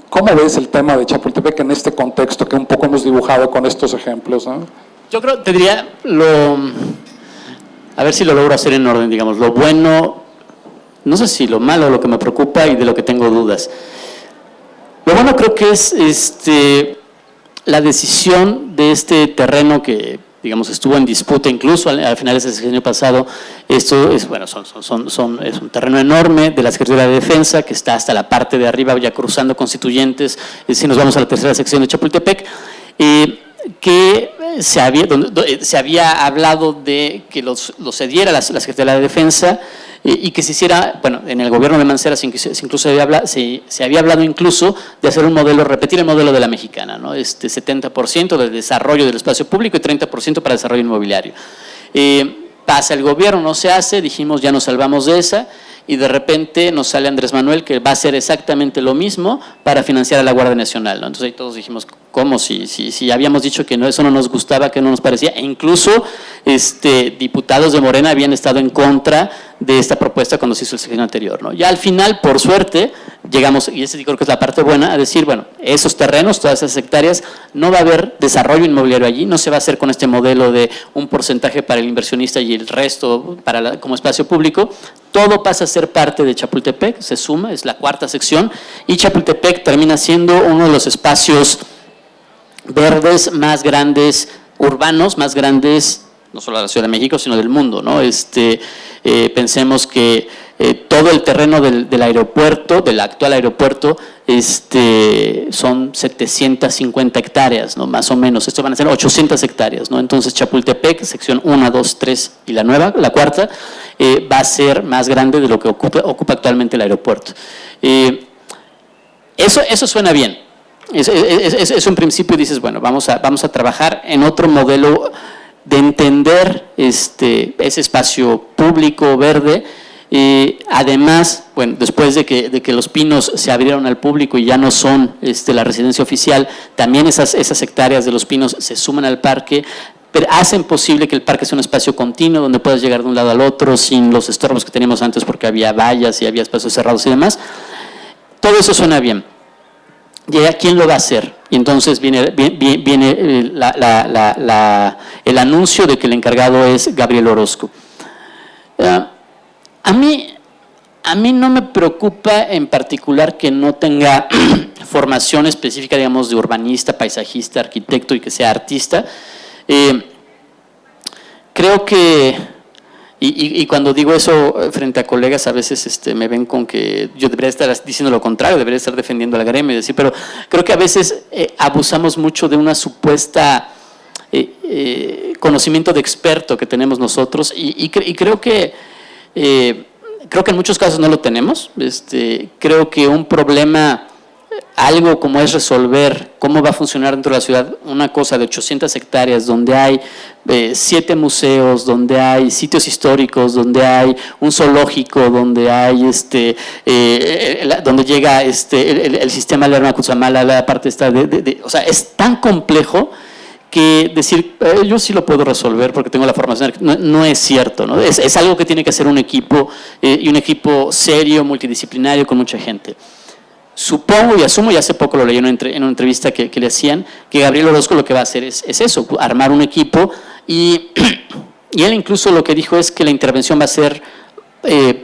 ¿Cómo ves el tema de Chapultepec en este contexto que un poco hemos dibujado con estos ejemplos, ¿no? Yo creo, te diría, a ver si lo logro hacer en orden, digamos, lo bueno, no sé si lo malo, lo que me preocupa y de lo que tengo dudas. Lo bueno creo que es la decisión de este terreno que, digamos, estuvo en disputa incluso al finales del año pasado. Esto es, bueno, es un terreno enorme de la Secretaría de Defensa que está hasta la parte de arriba, ya cruzando Constituyentes, si nos vamos a la tercera sección de Chapultepec, que se había hablado de que lo cediera la Secretaría de Defensa y que se hiciera, bueno, en el gobierno de Mancera incluso se había hablado incluso de hacer un modelo, repetir el modelo de la mexicana, ¿no? 70% del desarrollo del espacio público y 30% para desarrollo inmobiliario. Pasa el gobierno, no se hace, dijimos ya nos salvamos de esa, y de repente nos sale Andrés Manuel que va a hacer exactamente lo mismo para financiar a la Guardia Nacional, ¿no? Entonces ahí todos dijimos, ¿cómo? Si habíamos dicho que eso no nos gustaba, que no nos parecía, e incluso diputados de Morena habían estado en contra de esta propuesta cuando se hizo el sexenio anterior, ¿no? Ya al final, por suerte, llegamos, y ese creo que es la parte buena, a decir, bueno, esos terrenos, todas esas hectáreas, no va a haber desarrollo inmobiliario allí, no se va a hacer con este modelo de un porcentaje para el inversionista y el resto como espacio público. Todo pasa a ser parte de Chapultepec, se suma, es la cuarta sección, y Chapultepec termina siendo uno de los espacios verdes más grandes, urbanos, más grandes, no solo de la Ciudad de México, sino del mundo, ¿no? Pensemos que todo el terreno del aeropuerto, del actual aeropuerto, son 750 hectáreas, ¿no? Más o menos. Esto van a ser 800 hectáreas, ¿no? Entonces Chapultepec, sección 1, 2, 3 y la cuarta, va a ser más grande de lo que ocupa actualmente el aeropuerto. Eso suena bien. Eso en principio dices, bueno, vamos a trabajar en otro modelo de entender ese espacio público verde. Además, bueno, después de que los Pinos se abrieron al público y ya no son la residencia oficial, también esas hectáreas de los Pinos se suman al parque, pero hacen posible que el parque sea un espacio continuo donde puedas llegar de un lado al otro sin los estorbos que teníamos antes porque había vallas y había espacios cerrados y demás. Todo eso suena bien. ¿Y a quién lo va a hacer? Y entonces viene el anuncio de que el encargado es Gabriel Orozco. A mí no me preocupa en particular que no tenga formación específica, digamos, de urbanista, paisajista, arquitecto y que sea artista. Creo que, y cuando digo eso frente a colegas, a veces me ven con que yo debería estar diciendo lo contrario, debería estar defendiendo al gremio, y decir, pero creo que a veces abusamos mucho de una supuesta conocimiento de experto que tenemos nosotros y creo que creo que en muchos casos no lo tenemos. Creo que un problema, algo como es resolver cómo va a funcionar dentro de la ciudad una cosa de 800 hectáreas, donde hay 7 museos, donde hay sitios históricos, donde hay un zoológico, donde hay donde llega el sistema Lerma Cutzamala, la parte esta o sea, es tan complejo que decir, yo sí lo puedo resolver porque tengo la formación, no es cierto, ¿no? Es algo que tiene que hacer un equipo, y un equipo serio, multidisciplinario, con mucha gente. Supongo y asumo, y hace poco lo leí en una entrevista que le hacían, que Gabriel Orozco lo que va a hacer es eso, armar un equipo, y él incluso lo que dijo es que la intervención va a ser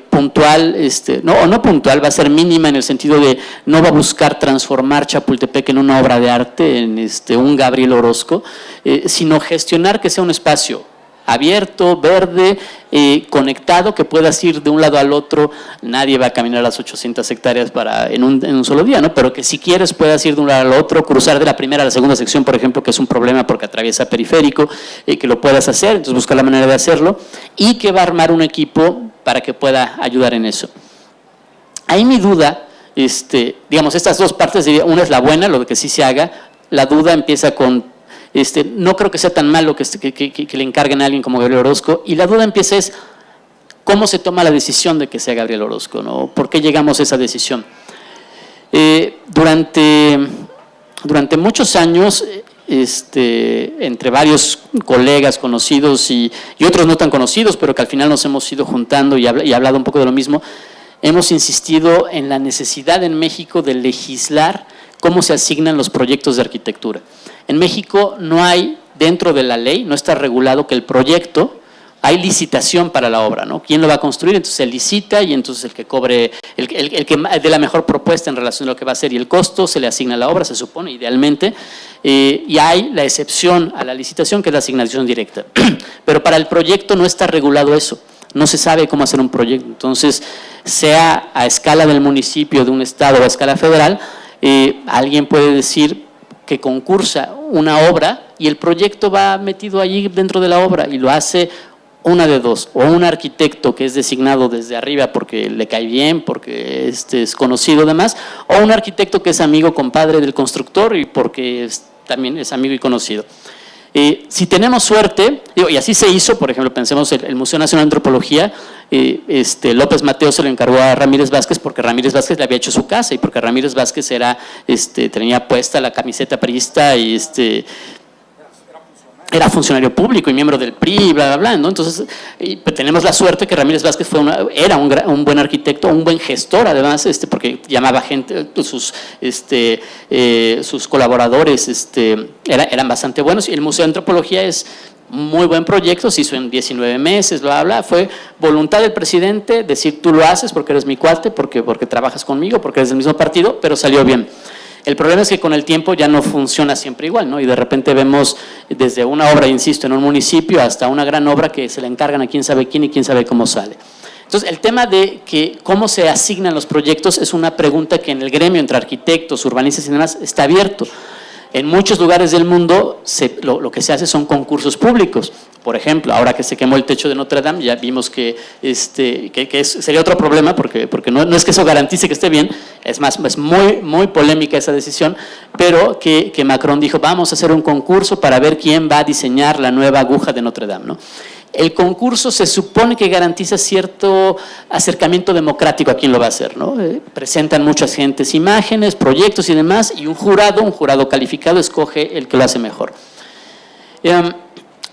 puntual, no puntual, va a ser mínima en el sentido de no va a buscar transformar Chapultepec en una obra de arte, en un Gabriel Orozco, sino gestionar que sea un espacio abierto, verde, conectado, que puedas ir de un lado al otro. Nadie va a caminar las 800 hectáreas en un solo día, ¿no? Pero que si quieres puedas ir de un lado al otro, cruzar de la primera a la segunda sección, por ejemplo, que es un problema porque atraviesa periférico, que lo puedas hacer, entonces buscar la manera de hacerlo, y que va a armar un equipo para que pueda ayudar en eso. Ahí mi duda, digamos, estas dos partes, una es la buena, lo de que sí se haga, la duda empieza con no creo que sea tan malo que le encarguen a alguien como Gabriel Orozco, y la duda empieza es cómo se toma la decisión de que sea Gabriel Orozco, ¿no? ¿Por qué llegamos a esa decisión? Durante muchos años, entre varios colegas conocidos y otros no tan conocidos, pero que al final nos hemos ido juntando y hablado un poco de lo mismo, hemos insistido en la necesidad en México de legislar cómo se asignan los proyectos de arquitectura. En México no hay, dentro de la ley, no está regulado que el proyecto, hay licitación para la obra, ¿no? ¿Quién lo va a construir? Entonces se licita, y entonces el que cobre, el que dé la mejor propuesta en relación a lo que va a hacer y el costo, se le asigna a la obra, se supone, idealmente, y hay la excepción a la licitación, que es la asignación directa. Pero para el proyecto no está regulado eso. No se sabe cómo hacer un proyecto. Entonces, sea a escala del municipio, de un estado o a escala federal, alguien puede decir que concursa una obra y el proyecto va metido allí dentro de la obra, y lo hace una de dos: o un arquitecto que es designado desde arriba porque le cae bien, porque es conocido además, o un arquitecto que es amigo, compadre del constructor, y porque también es amigo y conocido. Si tenemos suerte, y así se hizo, por ejemplo, pensemos el Museo Nacional de Antropología, López Mateo se lo encargó a Ramírez Vázquez porque Ramírez Vázquez le había hecho su casa, y porque Ramírez Vázquez tenía puesta la camiseta priista y era funcionario público y miembro del PRI, bla, bla, bla, ¿no? Entonces, pues, tenemos la suerte que Ramírez Vázquez era un buen arquitecto, un buen gestor, además, porque llamaba gente, sus colaboradores eran bastante buenos, y el Museo de Antropología es muy buen proyecto, se hizo en 19 meses, bla, bla, fue voluntad del presidente decir: tú lo haces porque eres mi cuate, porque trabajas conmigo, porque eres del mismo partido, pero salió bien. El problema es que con el tiempo ya no funciona siempre igual, ¿no? Y de repente vemos desde una obra, insisto, en un municipio, hasta una gran obra que se le encargan a quién sabe quién y quién sabe cómo sale. Entonces, el tema de que cómo se asignan los proyectos es una pregunta que en el gremio, entre arquitectos, urbanistas y demás, está abierto. En muchos lugares del mundo lo que se hace son concursos públicos. Por ejemplo, ahora que se quemó el techo de Notre Dame, ya vimos que sería otro problema, porque no es que eso garantice que esté bien, es más, es muy polémica esa decisión, pero que Macron dijo: vamos a hacer un concurso para ver quién va a diseñar la nueva aguja de Notre Dame, ¿no? El concurso se supone que garantiza cierto acercamiento democrático a quien lo va a hacer, ¿no? Presentan muchas gentes imágenes, proyectos y demás, y un jurado calificado escoge el que lo hace mejor.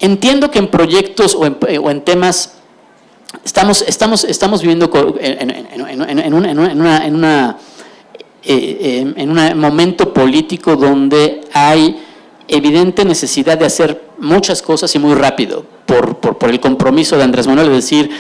Entiendo que en proyectos o en temas estamos viviendo en un momento político donde hay evidente necesidad de hacer muchas cosas y muy rápido, por el compromiso de Andrés Manuel, es decir,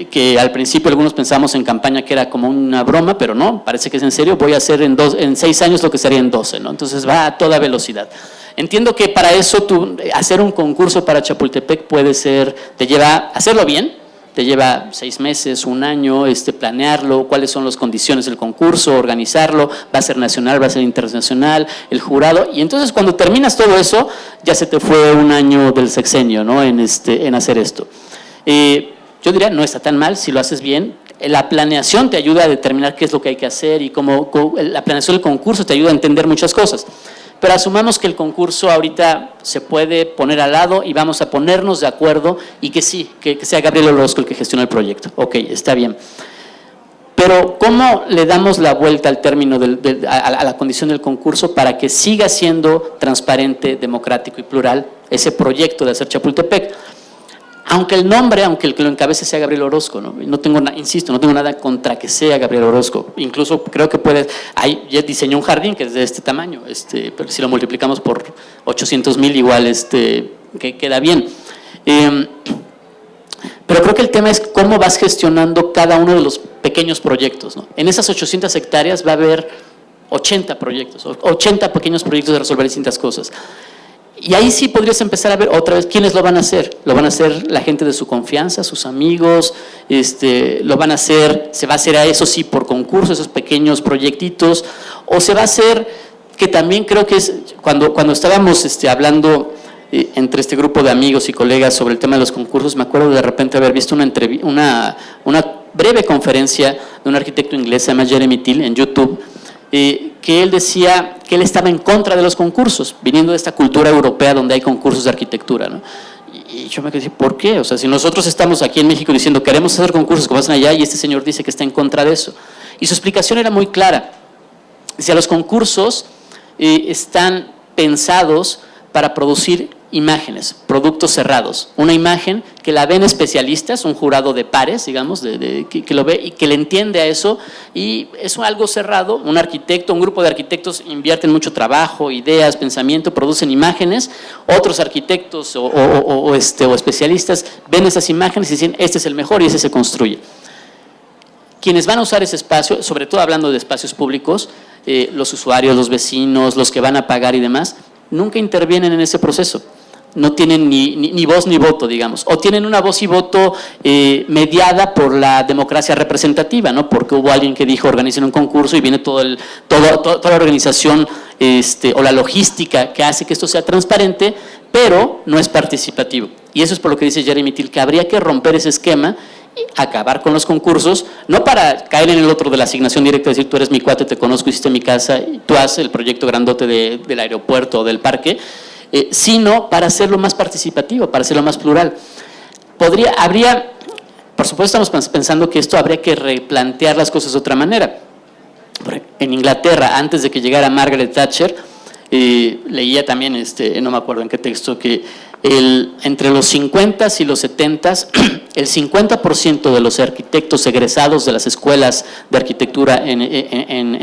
que al principio algunos pensamos en campaña que era como una broma, pero no, parece que es en serio. Voy a hacer en 6 años lo que sería en 12, ¿no? Entonces va a toda velocidad. Entiendo que para eso hacer un concurso para Chapultepec te lleva hacerlo bien, te lleva 6 meses, 1 año, planearlo, cuáles son las condiciones del concurso, organizarlo, va a ser nacional, va a ser internacional, el jurado, y entonces cuando terminas todo eso, ya se te fue 1 año del sexenio, ¿no? en hacer esto. yo diría, no está tan mal si lo haces bien. La planeación te ayuda a determinar qué es lo que hay que hacer y la planeación del concurso te ayuda a entender muchas cosas. Pero asumamos que el concurso ahorita se puede poner al lado y vamos a ponernos de acuerdo y que sí, que sea Gabriel Orozco el que gestione el proyecto. Ok, está bien. Pero ¿cómo le damos la vuelta al término a la condición del concurso para que siga siendo transparente, democrático y plural ese proyecto de hacer Chapultepec? Aunque el nombre, aunque el que lo encabece sea Gabriel Orozco, ¿no? Insisto, no tengo nada contra que sea Gabriel Orozco. Incluso creo que ya diseñó un jardín que es de este tamaño, pero si lo multiplicamos por 800,000 igual que queda bien. Pero creo que el tema es cómo vas gestionando cada uno de los pequeños proyectos, ¿no? En esas 800 hectáreas va a haber 80 proyectos, 80 pequeños proyectos de resolver distintas cosas. Y ahí sí podrías empezar a ver otra vez quiénes lo van a hacer. Lo van a hacer la gente de su confianza, sus amigos, lo van a hacer, se va a hacer a eso sí por concurso, esos pequeños proyectitos, o se va a hacer, que también creo que es, cuando estábamos hablando entre este grupo de amigos y colegas sobre el tema de los concursos, me acuerdo de repente haber visto una breve conferencia de un arquitecto inglés, se llama Jeremy Till, en YouTube, que él decía que él estaba en contra de los concursos, viniendo de esta cultura europea donde hay concursos de arquitectura, ¿no? Y yo me quedé, ¿por qué? O sea, si nosotros estamos aquí en México diciendo queremos hacer concursos como hacen allá, y este señor dice que está en contra de eso. Y su explicación era muy clara. Decía, los concursos están pensados para producir imágenes, productos cerrados. Una imagen que la ven especialistas, un jurado de pares, digamos, que lo ve y que le entiende a eso, y es algo cerrado. Un arquitecto, un grupo de arquitectos invierten mucho trabajo, ideas, pensamiento, producen imágenes. Otros arquitectos o especialistas ven esas imágenes y dicen, este es el mejor, y ese se construye. Quienes van a usar ese espacio, sobre todo hablando de espacios públicos, los usuarios, los vecinos, los que van a pagar y demás, nunca intervienen en ese proceso. No tienen ni voz ni voto, digamos, o tienen una voz y voto mediada por la democracia representativa, ¿no? Porque hubo alguien que dijo organicen un concurso y viene toda la organización o la logística que hace que esto sea transparente, pero no es participativo. Y eso es por lo que dice Jeremy Till, que habría que romper ese esquema y acabar con los concursos, no para caer en el otro de la asignación directa, decir tú eres mi cuate, te conozco, hiciste mi casa, y tú haces el proyecto grandote del aeropuerto o del parque, sino para hacerlo más participativo, para hacerlo más plural. Por supuesto estamos pensando que esto habría que replantear las cosas de otra manera. En Inglaterra, antes de que llegara Margaret Thatcher, leía también, no me acuerdo en qué texto, que entre los 50s y los 70s, el 50% de los arquitectos egresados de las escuelas de arquitectura en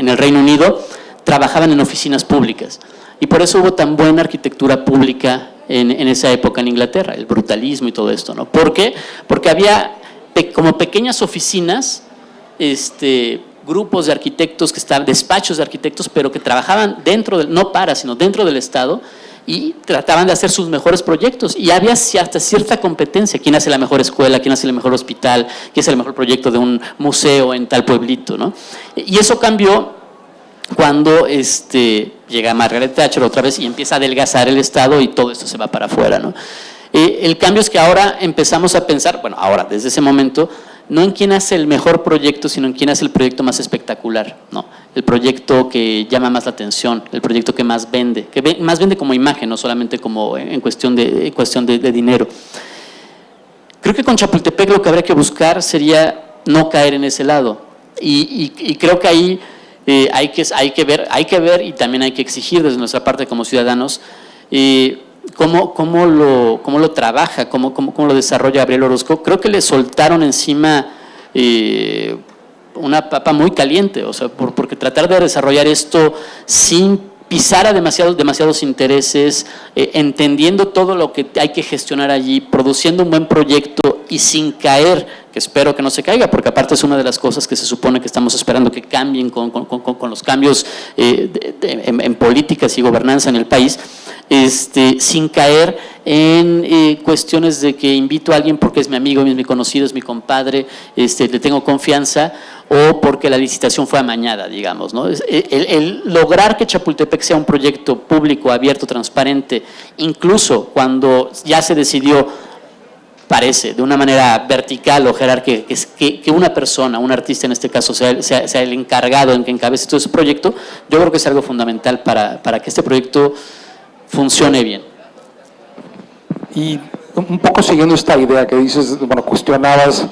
el Reino Unido trabajaban en oficinas públicas. Y por eso hubo tan buena arquitectura pública en esa época en Inglaterra, el brutalismo y todo esto, ¿no? ¿Por qué? Porque había como pequeñas oficinas, grupos de arquitectos despachos de arquitectos, pero que trabajaban sino dentro del Estado, y trataban de hacer sus mejores proyectos. Y había hasta cierta competencia: quién hace la mejor escuela, quién hace el mejor hospital, quién hace el mejor proyecto de un museo en tal pueblito, ¿no? Y eso cambió cuando llega Margaret Thatcher otra vez y empieza a adelgazar el Estado y todo esto se va para afuera, ¿no? El cambio es que ahora empezamos a pensar, desde ese momento, no en quién hace el mejor proyecto, sino en quién hace el proyecto más espectacular, ¿no? El proyecto que llama más la atención, el proyecto que más vende, más vende como imagen, no solamente como en cuestión de dinero. Creo que con Chapultepec lo que habría que buscar sería no caer en ese lado, y creo que ahí hay que ver y también hay que exigir desde nuestra parte como ciudadanos cómo lo trabaja, cómo lo desarrolla Gabriel Orozco. Creo que le soltaron encima una papa muy caliente, o sea, porque tratar de desarrollar esto sin pisar a demasiados intereses, entendiendo todo lo que hay que gestionar allí, produciendo un buen proyecto y sin caer, que espero que no se caiga, porque aparte es una de las cosas que se supone que estamos esperando que cambien con los cambios en políticas y gobernanza en el país, sin caer en cuestiones de que invito a alguien porque es mi amigo, es mi conocido, es mi compadre, le tengo confianza, o porque la licitación fue amañada, digamos, ¿no? El lograr que Chapultepec sea un proyecto público, abierto, transparente, incluso cuando ya se decidió parece, de una manera vertical o jerárquica, que una persona, un artista en este caso, sea el encargado en que encabece todo ese proyecto, yo creo que es algo fundamental para que este proyecto funcione bien. Y un poco siguiendo esta idea que dices, bueno, cuestionabas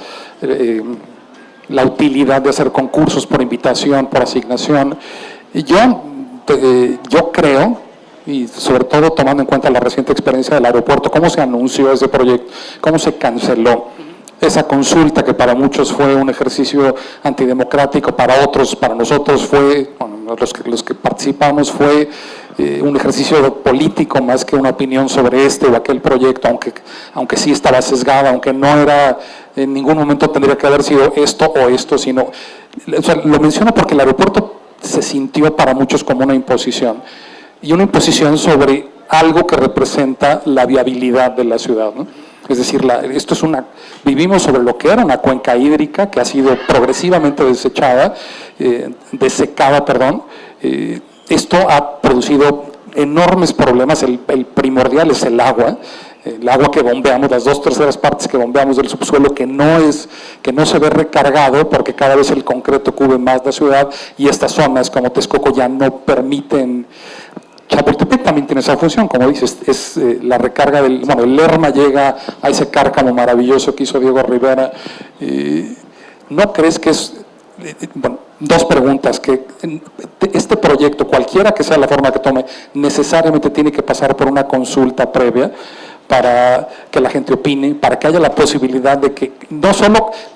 la utilidad de hacer concursos por invitación, por asignación. Yo creo, y sobre todo tomando en cuenta la reciente experiencia del aeropuerto, cómo se anunció ese proyecto, cómo se canceló esa consulta que para muchos fue un ejercicio antidemocrático, para otros, para nosotros fue, bueno, los que participamos fue un ejercicio político más que una opinión sobre este o aquel proyecto, aunque sí estaba sesgada, aunque no era, en ningún momento tendría que haber sido esto o esto, sino, o sea, lo menciono porque el aeropuerto se sintió para muchos como una imposición, y una imposición sobre algo que representa la viabilidad de la ciudad, ¿no? Es decir, vivimos sobre lo que era una cuenca hídrica que ha sido progresivamente desecada, esto ha producido enormes problemas. El primordial es el agua que bombeamos, las 2/3 partes que bombeamos del subsuelo, que no se ve recargado porque cada vez el concreto cubre más la ciudad, y estas zonas como Texcoco ya no permiten. Chapultepec también tiene esa función, como dices, es la recarga el Lerma llega a ese cárcamo maravilloso que hizo Diego Rivera. ¿No crees que es, dos preguntas, que este proyecto, cualquiera que sea la forma que tome, necesariamente tiene que pasar por una consulta previa para que la gente opine, para que haya la posibilidad de que no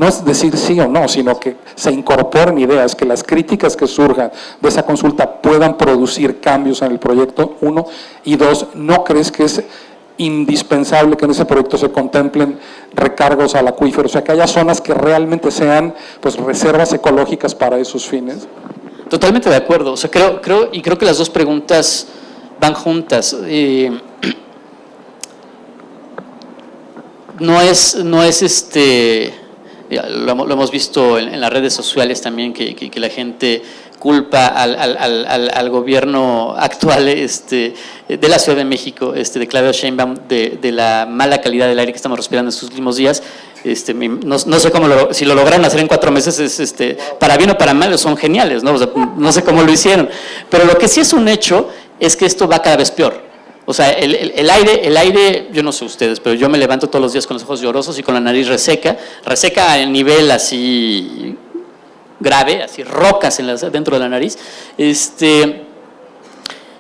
es decir sí o no, sino que se incorporen ideas, que las críticas que surjan de esa consulta puedan producir cambios en el proyecto, uno, y dos, ¿no crees que es indispensable que en ese proyecto se contemplen recargos al acuífero, o sea, que haya zonas que realmente sean pues reservas ecológicas para esos fines? Totalmente de acuerdo, o sea, creo que las dos preguntas van juntas. No es lo hemos visto en las redes sociales también, que la gente culpa al gobierno actual de la Ciudad de México, de Claudia Sheinbaum, de la mala calidad del aire que estamos respirando en estos últimos días. No sé si lo lograron hacer en 4 meses, para bien o para mal, son geniales, ¿no? O sea, no sé cómo lo hicieron, pero lo que sí es un hecho es que esto va cada vez peor. O sea, el aire, yo no sé ustedes, pero yo me levanto todos los días con los ojos llorosos y con la nariz reseca a nivel así grave, así rocas dentro de la nariz.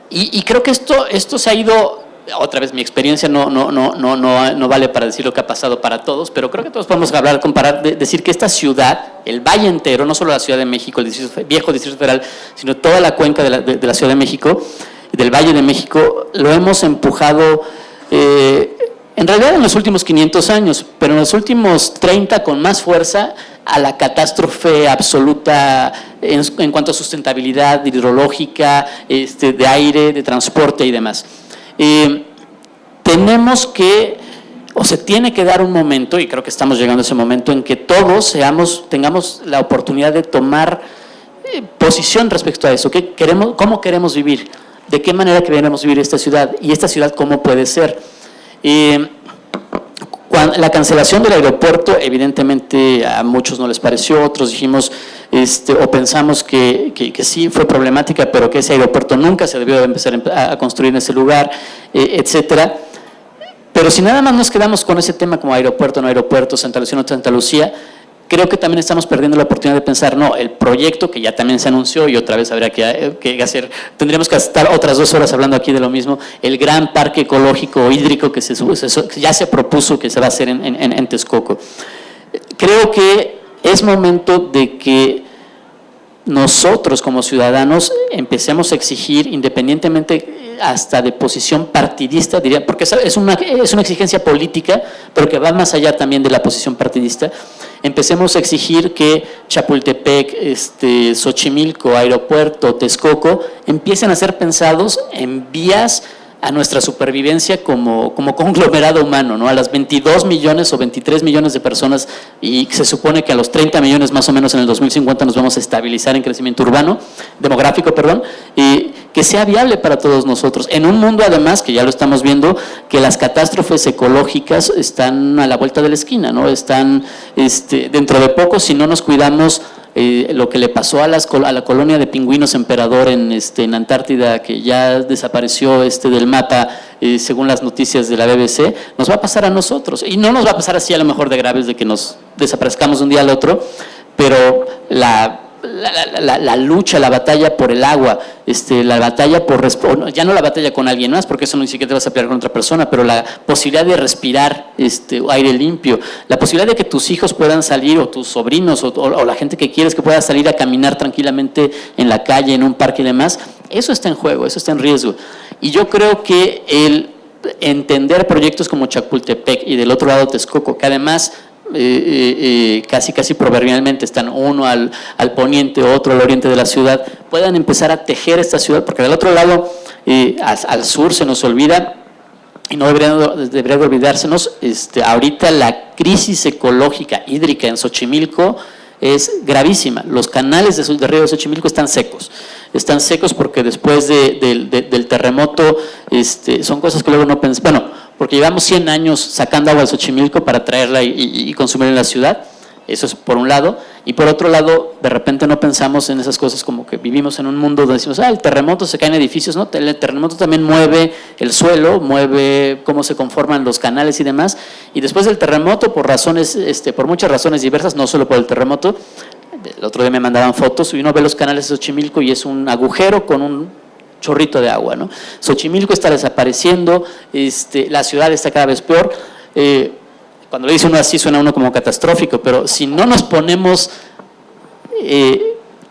Y creo que esto se ha ido, otra vez mi experiencia no vale para decir lo que ha pasado para todos, pero creo que todos podemos comparar, decir que esta ciudad, el valle entero, no solo la Ciudad de México, el viejo Distrito Federal, sino toda la cuenca de la Ciudad de México, del Valle de México, lo hemos empujado en realidad en los últimos 500 años, pero en los últimos 30 con más fuerza a la catástrofe absoluta en cuanto a sustentabilidad hidrológica, de aire, de transporte y demás. Tenemos que, o se tiene que dar un momento, y creo que estamos llegando a ese momento, en que todos tengamos la oportunidad de tomar posición respecto a eso. ¿Cómo queremos vivir? ¿De qué manera queremos vivir esta ciudad? ¿Y esta ciudad cómo puede ser? La cancelación del aeropuerto, evidentemente a muchos no les pareció, otros dijimos o pensamos que sí fue problemática, pero que ese aeropuerto nunca se debió de empezar a construir en ese lugar, etcétera. Pero si nada más nos quedamos con ese tema como aeropuerto, no aeropuerto, Santa Lucía, no Santa Lucía, creo que también estamos perdiendo la oportunidad de pensar, no, el proyecto que ya también se anunció y otra vez habría que hacer, tendríamos que estar otras 2 horas hablando aquí de lo mismo, el gran parque ecológico hídrico que ya se propuso que se va a hacer en Texcoco. Creo que es momento de que nosotros como ciudadanos empecemos a exigir, independientemente hasta de posición partidista, diría, porque es una exigencia política, pero que va más allá también de la posición partidista. Empecemos a exigir que Chapultepec, Xochimilco, Aeropuerto, Texcoco empiecen a ser pensados en vías a nuestra supervivencia como conglomerado humano, ¿no? A las 22 millones o 23 millones de personas, y se supone que a los 30 millones más o menos en el 2050 nos vamos a estabilizar en crecimiento demográfico, que sea viable para todos nosotros. En un mundo, además, que ya lo estamos viendo, que las catástrofes ecológicas están a la vuelta de la esquina, ¿no? Están dentro de poco, si no nos cuidamos, lo que le pasó a la colonia de pingüinos emperador en Antártida, que ya desapareció del mapa, según las noticias de la BBC, nos va a pasar a nosotros. Y no nos va a pasar así a lo mejor de graves, de que nos desaparezcamos de un día al otro, pero la lucha, la batalla por el agua, la batalla por ya no la batalla con alguien más, porque eso no ni siquiera te vas a pelear con otra persona, pero la posibilidad de respirar aire limpio, la posibilidad de que tus hijos puedan salir, o tus sobrinos, o la gente que quieres que pueda salir a caminar tranquilamente en la calle, en un parque y demás, eso está en juego, eso está en riesgo. Y yo creo que el entender proyectos como Chapultepec y del otro lado Texcoco, que además casi proverbialmente están uno al poniente, otro al oriente de la ciudad, puedan empezar a tejer esta ciudad, porque del otro lado, al sur, se nos olvida, y no debería de olvidársenos, ahorita la crisis ecológica hídrica en Xochimilco es gravísima. Los canales de río de Xochimilco están secos porque después del terremoto, son cosas que luego no pensamos, bueno, porque llevamos 100 años sacando agua de Xochimilco para traerla y consumirla en la ciudad. Eso es por un lado, y por otro lado, de repente no pensamos en esas cosas, como que vivimos en un mundo donde decimos, el terremoto, se caen edificios, ¿no? El terremoto también mueve el suelo, mueve cómo se conforman los canales y demás, y después del terremoto, por muchas razones diversas, no solo por el terremoto, el otro día me mandaban fotos, y uno ve los canales de Xochimilco y es un agujero con un chorrito de agua, ¿no? Xochimilco está desapareciendo, la ciudad está cada vez peor. Cuando le dice uno así suena uno como catastrófico, pero si no nos ponemos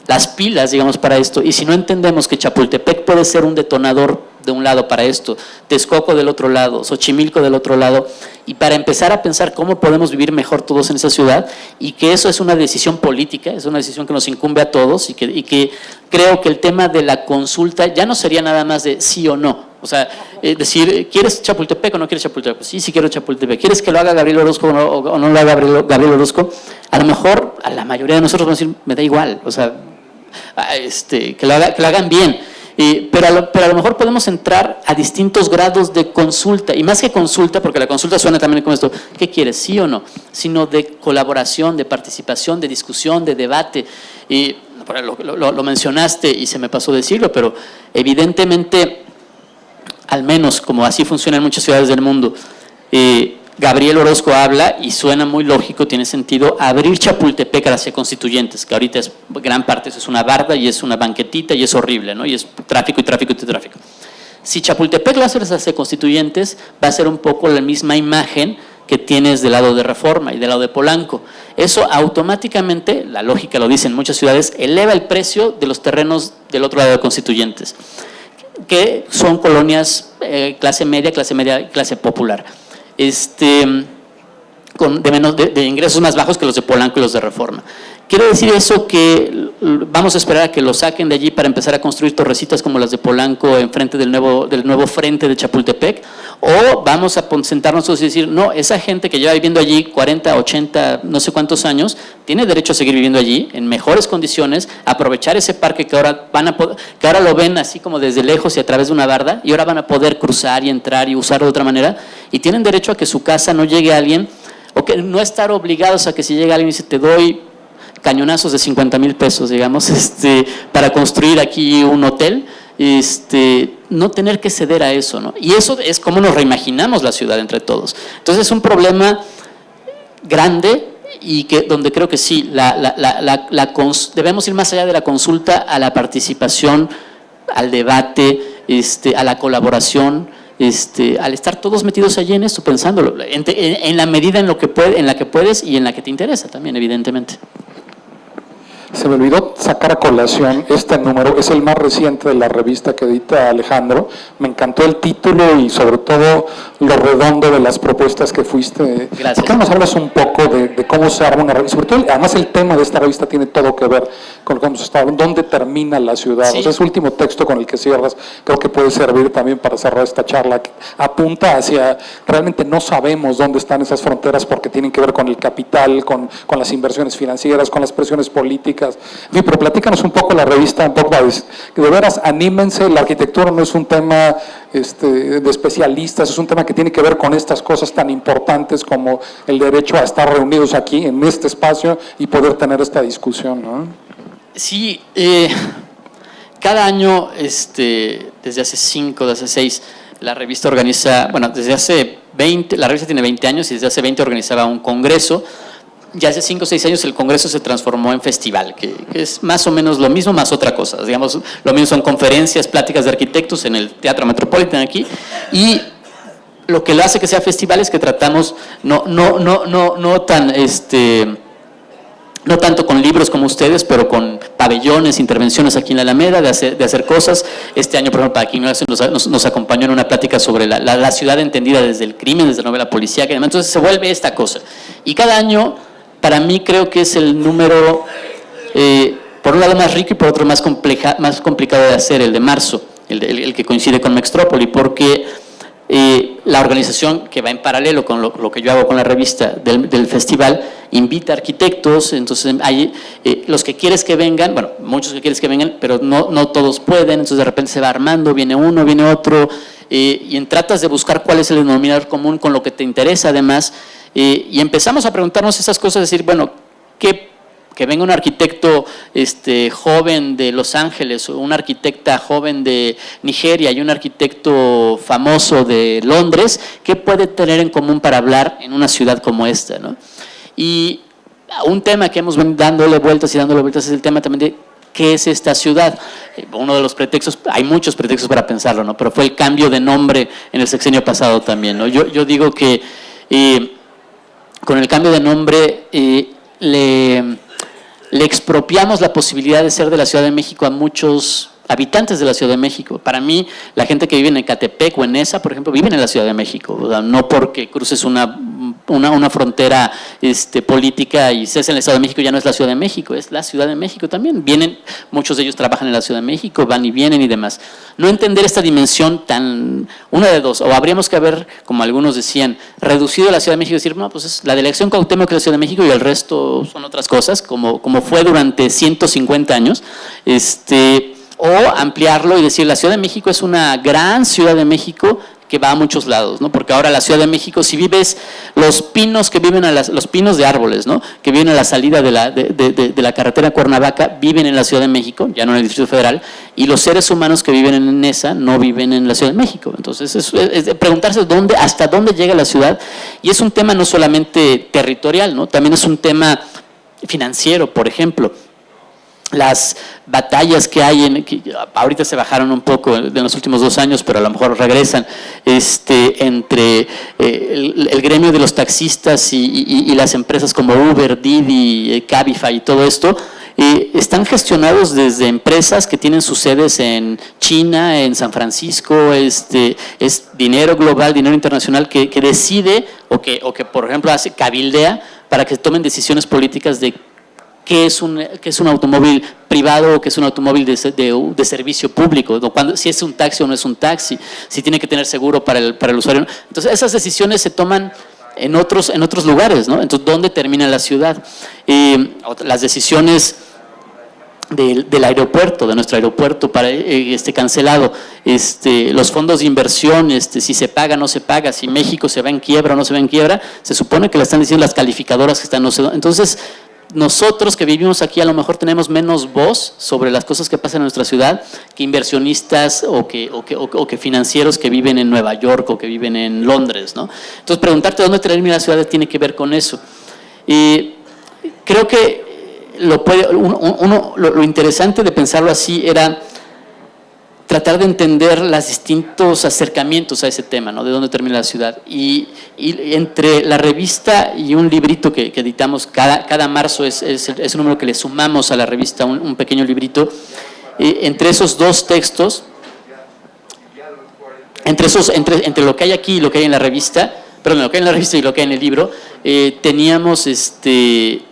las pilas, digamos, para esto, y si no entendemos que Chapultepec puede ser un detonador de un lado para esto, Texcoco del otro lado, Xochimilco del otro lado, y para empezar a pensar cómo podemos vivir mejor todos en esa ciudad, y que eso es una decisión política, es una decisión que nos incumbe a todos, y que creo que el tema de la consulta ya no sería nada más de sí o no. O sea, decir, ¿quieres Chapultepec o no quieres Chapultepec? Sí, sí quiero Chapultepec. ¿Quieres que lo haga Gabriel Orozco o no lo haga Gabriel Orozco? A lo mejor a la mayoría de nosotros vamos a decir, me da igual, o sea, que lo hagan bien. Pero a lo mejor podemos entrar a distintos grados de consulta, y más que consulta, porque la consulta suena también como esto, ¿qué quieres, sí o no? Sino de colaboración, de participación, de discusión, de debate. Y lo mencionaste y se me pasó decirlo, pero evidentemente, al menos como así funciona en muchas ciudades del mundo, Gabriel Orozco habla, y suena muy lógico, tiene sentido, abrir Chapultepec hacia Constituyentes, que ahorita es gran parte, eso es una barda y es una banquetita y es horrible, ¿no? Y es tráfico y tráfico y tráfico. Si Chapultepec lo haces hacia Constituyentes, va a ser un poco la misma imagen que tienes del lado de Reforma y del lado de Polanco. Eso automáticamente, la lógica lo dice en muchas ciudades, eleva el precio de los terrenos del otro lado de Constituyentes, que son colonias clase media, clase popular. De ingresos más bajos que los de Polanco y los de Reforma. Quiere decir eso que vamos a esperar a que lo saquen de allí para empezar a construir torrecitas como las de Polanco enfrente del nuevo frente de Chapultepec, o vamos a sentarnos y decir, no, esa gente que lleva viviendo allí 40, 80, no sé cuántos años, tiene derecho a seguir viviendo allí en mejores condiciones, aprovechar ese parque que ahora lo ven así como desde lejos y a través de una barda, y ahora van a poder cruzar y entrar y usarlo de otra manera, y tienen derecho a que su casa no llegue a alguien, o que no estar obligados a que si llega alguien y dice, te doy cañonazos de 50,000 pesos, digamos, para construir aquí un hotel, no tener que ceder a eso, ¿no? Y eso es como nos reimaginamos la ciudad entre todos. Entonces es un problema grande, y donde creo que sí, debemos ir más allá de la consulta a la participación, al debate, a la colaboración, al estar todos metidos allí en esto, pensándolo, en la medida en la que puedes y en la que te interesa también, evidentemente. Se me olvidó sacar a colación este número, es el más reciente de la revista que edita Alejandro. Me encantó el título y sobre todo lo redondo de las propuestas que fuiste. Gracias. ¿Por qué no nos hablas un poco de cómo se arma una revista? Sobre todo, además el tema de esta revista tiene todo que ver con lo que hemos estado hablando, dónde termina la ciudad. Sí. O sea, ese último texto con el que cierras, creo que puede servir también para cerrar esta charla, que apunta hacia, realmente no sabemos dónde están esas fronteras porque tienen que ver con el capital, con las inversiones financieras, con las presiones políticas, ideas. Pero platícanos un poco la revista, un poco, que de veras anímense, la arquitectura no es un tema de especialistas, es un tema que tiene que ver con estas cosas tan importantes como el derecho a estar reunidos aquí en este espacio y poder tener esta discusión, ¿no? Sí, cada año, desde hace 5, desde hace 6, la revista organiza, bueno, desde hace 20, la revista tiene 20 años y desde hace 20 organizaba un congreso. Ya hace 5 o 6 años el congreso se transformó en festival, que es más o menos lo mismo, más otra cosa. Digamos, lo mismo son conferencias, pláticas de arquitectos en el Teatro Metropolitan aquí, y lo que lo hace que sea festival es que tratamos no tanto con libros como ustedes, pero con pabellones, intervenciones aquí en la Alameda, de hacer cosas. Este año, por ejemplo, aquí nos acompañó en una plática sobre la ciudad entendida desde el crimen, desde la novela policíaca y demás. Entonces se vuelve esta cosa. Y cada año, para mí, creo que es el número, por un lado más rico y por otro más complicado de hacer, el de marzo, el que coincide con Mextrópoli, porque la organización que va en paralelo con lo que yo hago con la revista del festival invita a arquitectos. Entonces hay los que quieres que vengan, bueno, muchos que quieres que vengan, pero no todos pueden, entonces de repente se va armando, viene uno, viene otro, y tratas de buscar cuál es el denominador común con lo que te interesa además, y empezamos a preguntarnos esas cosas, decir, bueno, que venga un arquitecto joven de Los Ángeles, o una arquitecta joven de Nigeria y un arquitecto famoso de Londres, ¿qué puede tener en común para hablar en una ciudad como esta, ¿no? Y un tema que hemos venido dándole vueltas es el tema también de qué es esta ciudad. Uno de los pretextos, hay muchos pretextos para pensarlo, ¿no? Pero fue el cambio de nombre en el sexenio pasado también, ¿no? Yo digo que con el cambio de nombre le expropiamos la posibilidad de ser de la Ciudad de México a muchos habitantes de la Ciudad de México. Para mí, la gente que vive en Ecatepec o en Nesa, por ejemplo, viven en la Ciudad de México, ¿verdad? No porque cruces una frontera política y seas en el Estado de México, ya no es la Ciudad de México, es la Ciudad de México también. Vienen, muchos de ellos trabajan en la Ciudad de México, van y vienen y demás. No entender esta dimensión una de dos, o habríamos que haber, como algunos decían, reducido la Ciudad de México y decir, no, pues es la delegación Cuauhtémoc de la Ciudad de México y el resto son otras cosas, como fue durante 150 años, o ampliarlo y decir, la Ciudad de México es una gran Ciudad de México que va a muchos lados, ¿no? Porque ahora la Ciudad de México, si vives los pinos que viven los pinos de árboles, ¿no? Que viven a la salida de la carretera Cuernavaca, viven en la Ciudad de México, ya no en el Distrito Federal, y los seres humanos que viven en Nesa no viven en la Ciudad de México. Entonces, es preguntarse hasta dónde llega la ciudad, y es un tema no solamente territorial, ¿no? También es un tema financiero, por ejemplo. Las batallas que hay, que ahorita se bajaron un poco en los últimos 2 años, pero a lo mejor regresan, entre el gremio de los taxistas y las empresas como Uber, Didi, Cabify y todo esto, están gestionados desde empresas que tienen sus sedes en China, en San Francisco. Es dinero global, dinero internacional que decide o que por ejemplo cabildea para que tomen decisiones políticas de qué es un automóvil privado o qué es un automóvil de servicio público, si es un taxi o no es un taxi, si tiene que tener seguro para el usuario. Entonces esas decisiones se toman en otros lugares, ¿no? Entonces, ¿dónde termina la ciudad? Las decisiones del aeropuerto, de nuestro aeropuerto cancelado, los fondos de inversión, si se paga o no se paga, si México se va en quiebra o no se va en quiebra, se supone que la están diciendo las calificadoras que están no sé dónde. Entonces, nosotros que vivimos aquí a lo mejor tenemos menos voz sobre las cosas que pasan en nuestra ciudad que inversionistas o que financieros que viven en Nueva York o que viven en Londres, ¿no? Entonces, preguntarte dónde termina la ciudad tiene que ver con eso. Y creo que lo interesante de pensarlo así era tratar de entender los distintos acercamientos a ese tema, ¿no? De dónde termina la ciudad. Y entre la revista y un librito que editamos cada marzo, es un número que le sumamos a la revista, un pequeño librito, entre esos dos textos, entre lo que hay aquí y lo que hay en la revista, perdón, lo que hay en la revista y lo que hay en el libro, teníamos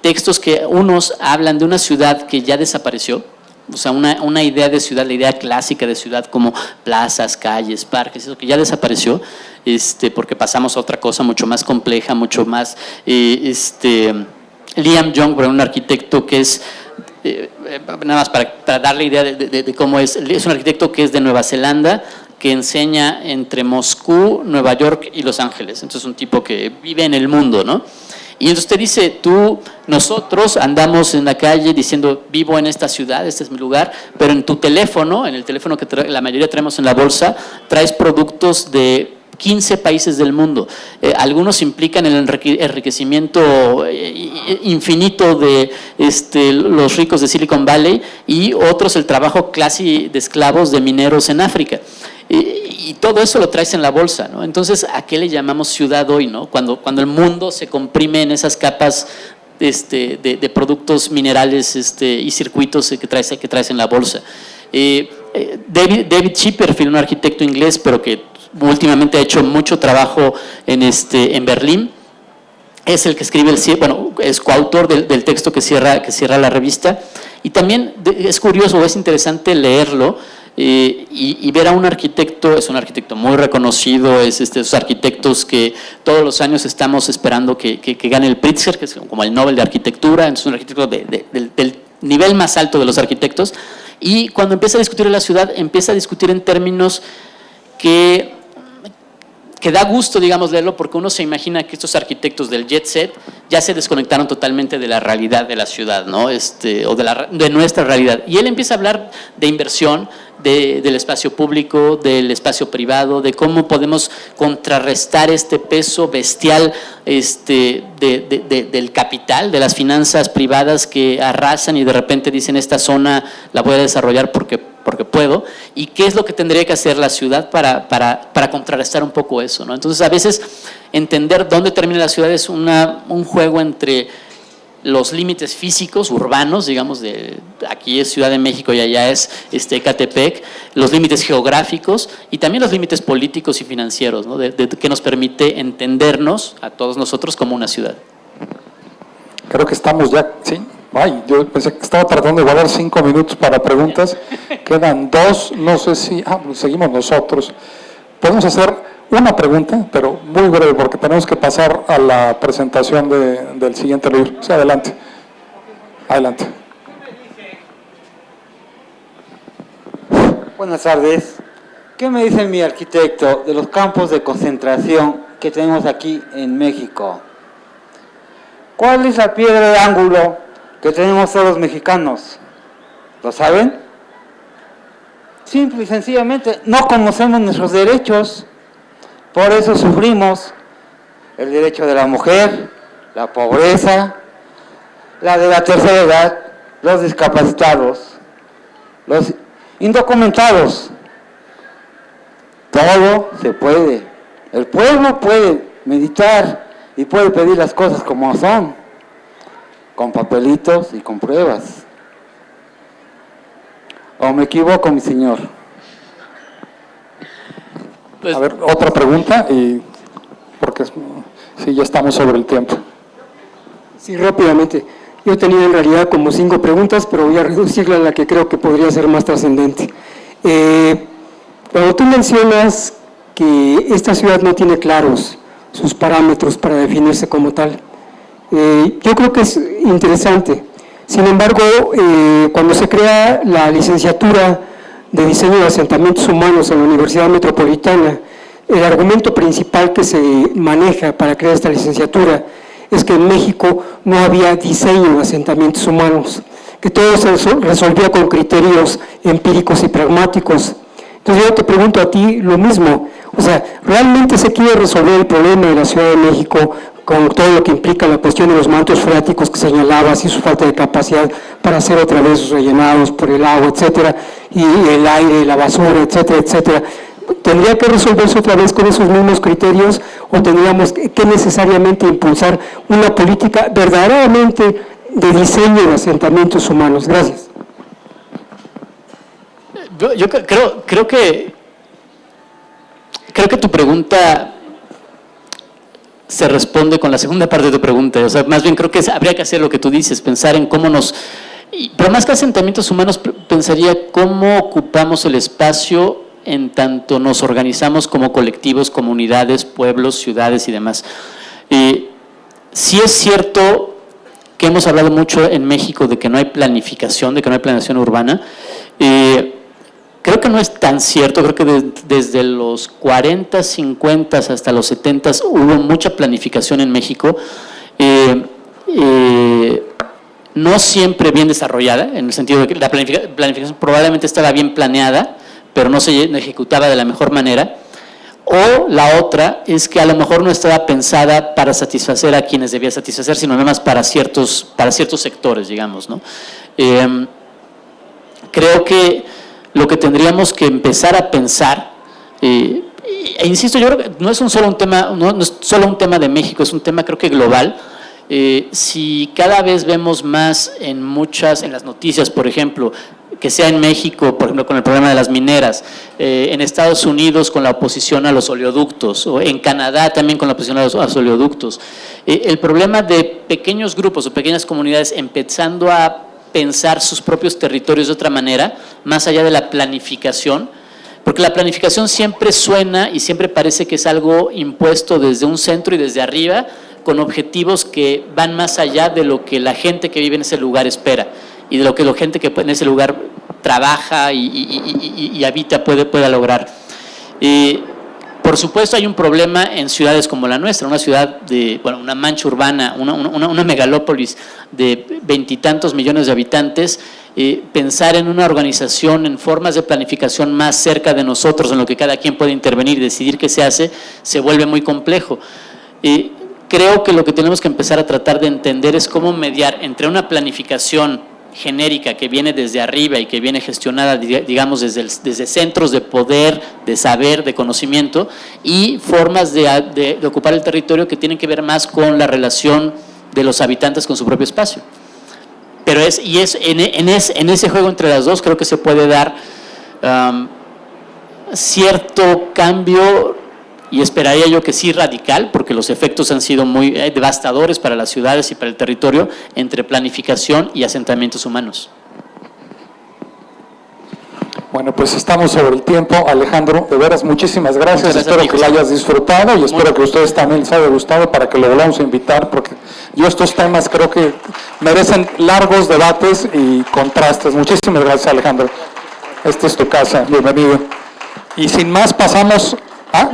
textos que unos hablan de una ciudad que ya desapareció. O sea, una idea de ciudad, la idea clásica de ciudad como plazas, calles, parques, eso que ya desapareció, porque pasamos a otra cosa mucho más compleja, mucho más… Liam Young, un arquitecto que es nada más para darle idea de cómo es un arquitecto que es de Nueva Zelanda, que enseña entre Moscú, Nueva York y Los Ángeles. Entonces es un tipo que vive en el mundo, ¿no? Y entonces te dice, nosotros andamos en la calle diciendo, vivo en esta ciudad, este es mi lugar, pero en tu teléfono, en el teléfono que la mayoría traemos en la bolsa, traes productos de 15 países del mundo. Algunos implican el enriquecimiento infinito de los ricos de Silicon Valley y otros el trabajo casi de esclavos de mineros en África. Y todo eso lo traes en la bolsa, ¿no? Entonces, ¿a qué le llamamos ciudad hoy, no? Cuando el mundo se comprime en esas capas de productos minerales y circuitos que traes en la bolsa. David Chipperfield, un arquitecto inglés, pero que últimamente ha hecho mucho trabajo en Berlín, es el que escribe es coautor del texto que cierra la revista. Y también es curioso, es interesante leerlo y ver a un arquitecto. Es un arquitecto muy reconocido, es esos arquitectos que todos los años estamos esperando que gane el Pritzker, que es como el Nobel de Arquitectura. Es un arquitecto del nivel más alto de los arquitectos. Y cuando empieza a discutir en la ciudad, empieza a discutir en términos que da gusto, digamos, leerlo, porque uno se imagina que estos arquitectos del jet set ya se desconectaron totalmente de la realidad de la ciudad, ¿no? O de nuestra realidad. Y él empieza a hablar de inversión, del espacio público, del espacio privado, de cómo podemos contrarrestar este peso bestial del capital, de las finanzas privadas que arrasan y de repente dicen, esta zona la voy a desarrollar porque puedo, y qué es lo que tendría que hacer la ciudad para contrarrestar un poco eso, ¿no? Entonces, a veces entender dónde termina la ciudad es un juego entre los límites físicos, urbanos, digamos, aquí es Ciudad de México y allá es Ecatepec, los límites geográficos y también los límites políticos y financieros, ¿no? Que nos permite entendernos a todos nosotros como una ciudad. Creo que estamos ya, ¿sí? Ay, yo pensé que estaba tratando de guardar 5 minutos para preguntas. Quedan 2, no sé si... pues seguimos nosotros. Podemos hacer una pregunta, pero muy breve, porque tenemos que pasar a la presentación del siguiente libro. Sí, adelante. Adelante. Buenas tardes. ¿Qué me dice mi arquitecto de los campos de concentración que tenemos aquí en México? ¿Cuál es la piedra de ángulo que tenemos todos los mexicanos? ¿Lo saben? Simple y sencillamente, no conocemos nuestros derechos. Por eso sufrimos el derecho de la mujer, la pobreza, la de la tercera edad, los discapacitados, los indocumentados. Todo se puede. El pueblo puede meditar y puede pedir las cosas como son, con papelitos y con pruebas. ¿O me equivoco, mi señor? A ver, otra pregunta, y porque sí, ya estamos sobre el tiempo. Sí, rápidamente. Yo tenía en realidad como 5 preguntas, pero voy a reducirla a la que creo que podría ser más trascendente. Cuando tú mencionas que esta ciudad no tiene claros sus parámetros para definirse como tal, yo creo que es interesante. Sin embargo, cuando se crea la licenciatura de Diseño de Asentamientos Humanos en la Universidad Metropolitana, el argumento principal que se maneja para crear esta licenciatura es que en México no había diseño de asentamientos humanos, que todo se resolvía con criterios empíricos y pragmáticos. Entonces yo te pregunto a ti lo mismo, o sea, ¿realmente se quiere resolver el problema de la Ciudad de México con todo lo que implica la cuestión de los mantos freáticos que señalabas y su falta de capacidad para hacer otra vez sus rellenados por el agua, etcétera, y el aire, la basura, etcétera, etcétera? ¿Tendría que resolverse otra vez con esos mismos criterios o tendríamos que necesariamente impulsar una política verdaderamente de diseño de asentamientos humanos? Gracias. Yo creo que tu pregunta se responde con la segunda parte de tu pregunta. O sea, más bien creo que habría que hacer lo que tú dices, pensar en cómo pero más que asentamientos humanos, pensaría cómo ocupamos el espacio en tanto nos organizamos como colectivos, comunidades, pueblos, ciudades y demás. Sí es cierto que hemos hablado mucho en México de que no hay planificación, de que no hay planeación urbana. Creo que no es tan cierto, creo que desde los 40, 50 hasta los 70 hubo mucha planificación en México, no siempre bien desarrollada, en el sentido de que la planificación probablemente estaba bien planeada, pero no se ejecutaba de la mejor manera. O la otra es que a lo mejor no estaba pensada para satisfacer a quienes debía satisfacer, sino nada más para ciertos sectores, digamos, ¿no? Creo que lo que tendríamos que empezar a pensar, e insisto, yo creo que no es solo un tema de México, es un tema creo que global. Si cada vez vemos más en las noticias, por ejemplo, que sea en México, por ejemplo, con el problema de las mineras, en Estados Unidos con la oposición a los oleoductos, o en Canadá también con la oposición a los oleoductos, el problema de pequeños grupos o pequeñas comunidades empezando a pensar sus propios territorios de otra manera, más allá de la planificación, porque la planificación siempre suena y siempre parece que es algo impuesto desde un centro y desde arriba, con objetivos que van más allá de lo que la gente que vive en ese lugar espera y de lo que la gente que en ese lugar trabaja y habita pueda lograr. Por supuesto hay un problema en ciudades como la nuestra, una ciudad una mancha urbana, una megalópolis de 20 y tantos millones de habitantes. Pensar en una organización, en formas de planificación más cerca de nosotros, en lo que cada quien puede intervenir y decidir qué se hace, se vuelve muy complejo. Creo que lo que tenemos que empezar a tratar de entender es cómo mediar entre una planificación genérica que viene desde arriba y que viene gestionada, digamos, desde centros de poder, de saber, de conocimiento, y formas de ocupar el territorio que tienen que ver más con la relación de los habitantes con su propio espacio. Pero en ese juego entre las dos creo que se puede dar cierto cambio, y esperaría yo que sí radical, porque los efectos han sido muy devastadores para las ciudades y para el territorio, entre planificación y asentamientos humanos. Bueno, pues estamos sobre el tiempo, Alejandro, de veras muchísimas gracias, espero amigos. que lo hayas disfrutado y espero que a ustedes también les haya gustado para que lo volvamos a invitar, porque yo estos temas creo que merecen largos debates y contrastes. Muchísimas gracias, Alejandro. Esta es tu casa, bienvenido. Y sin más pasamos a...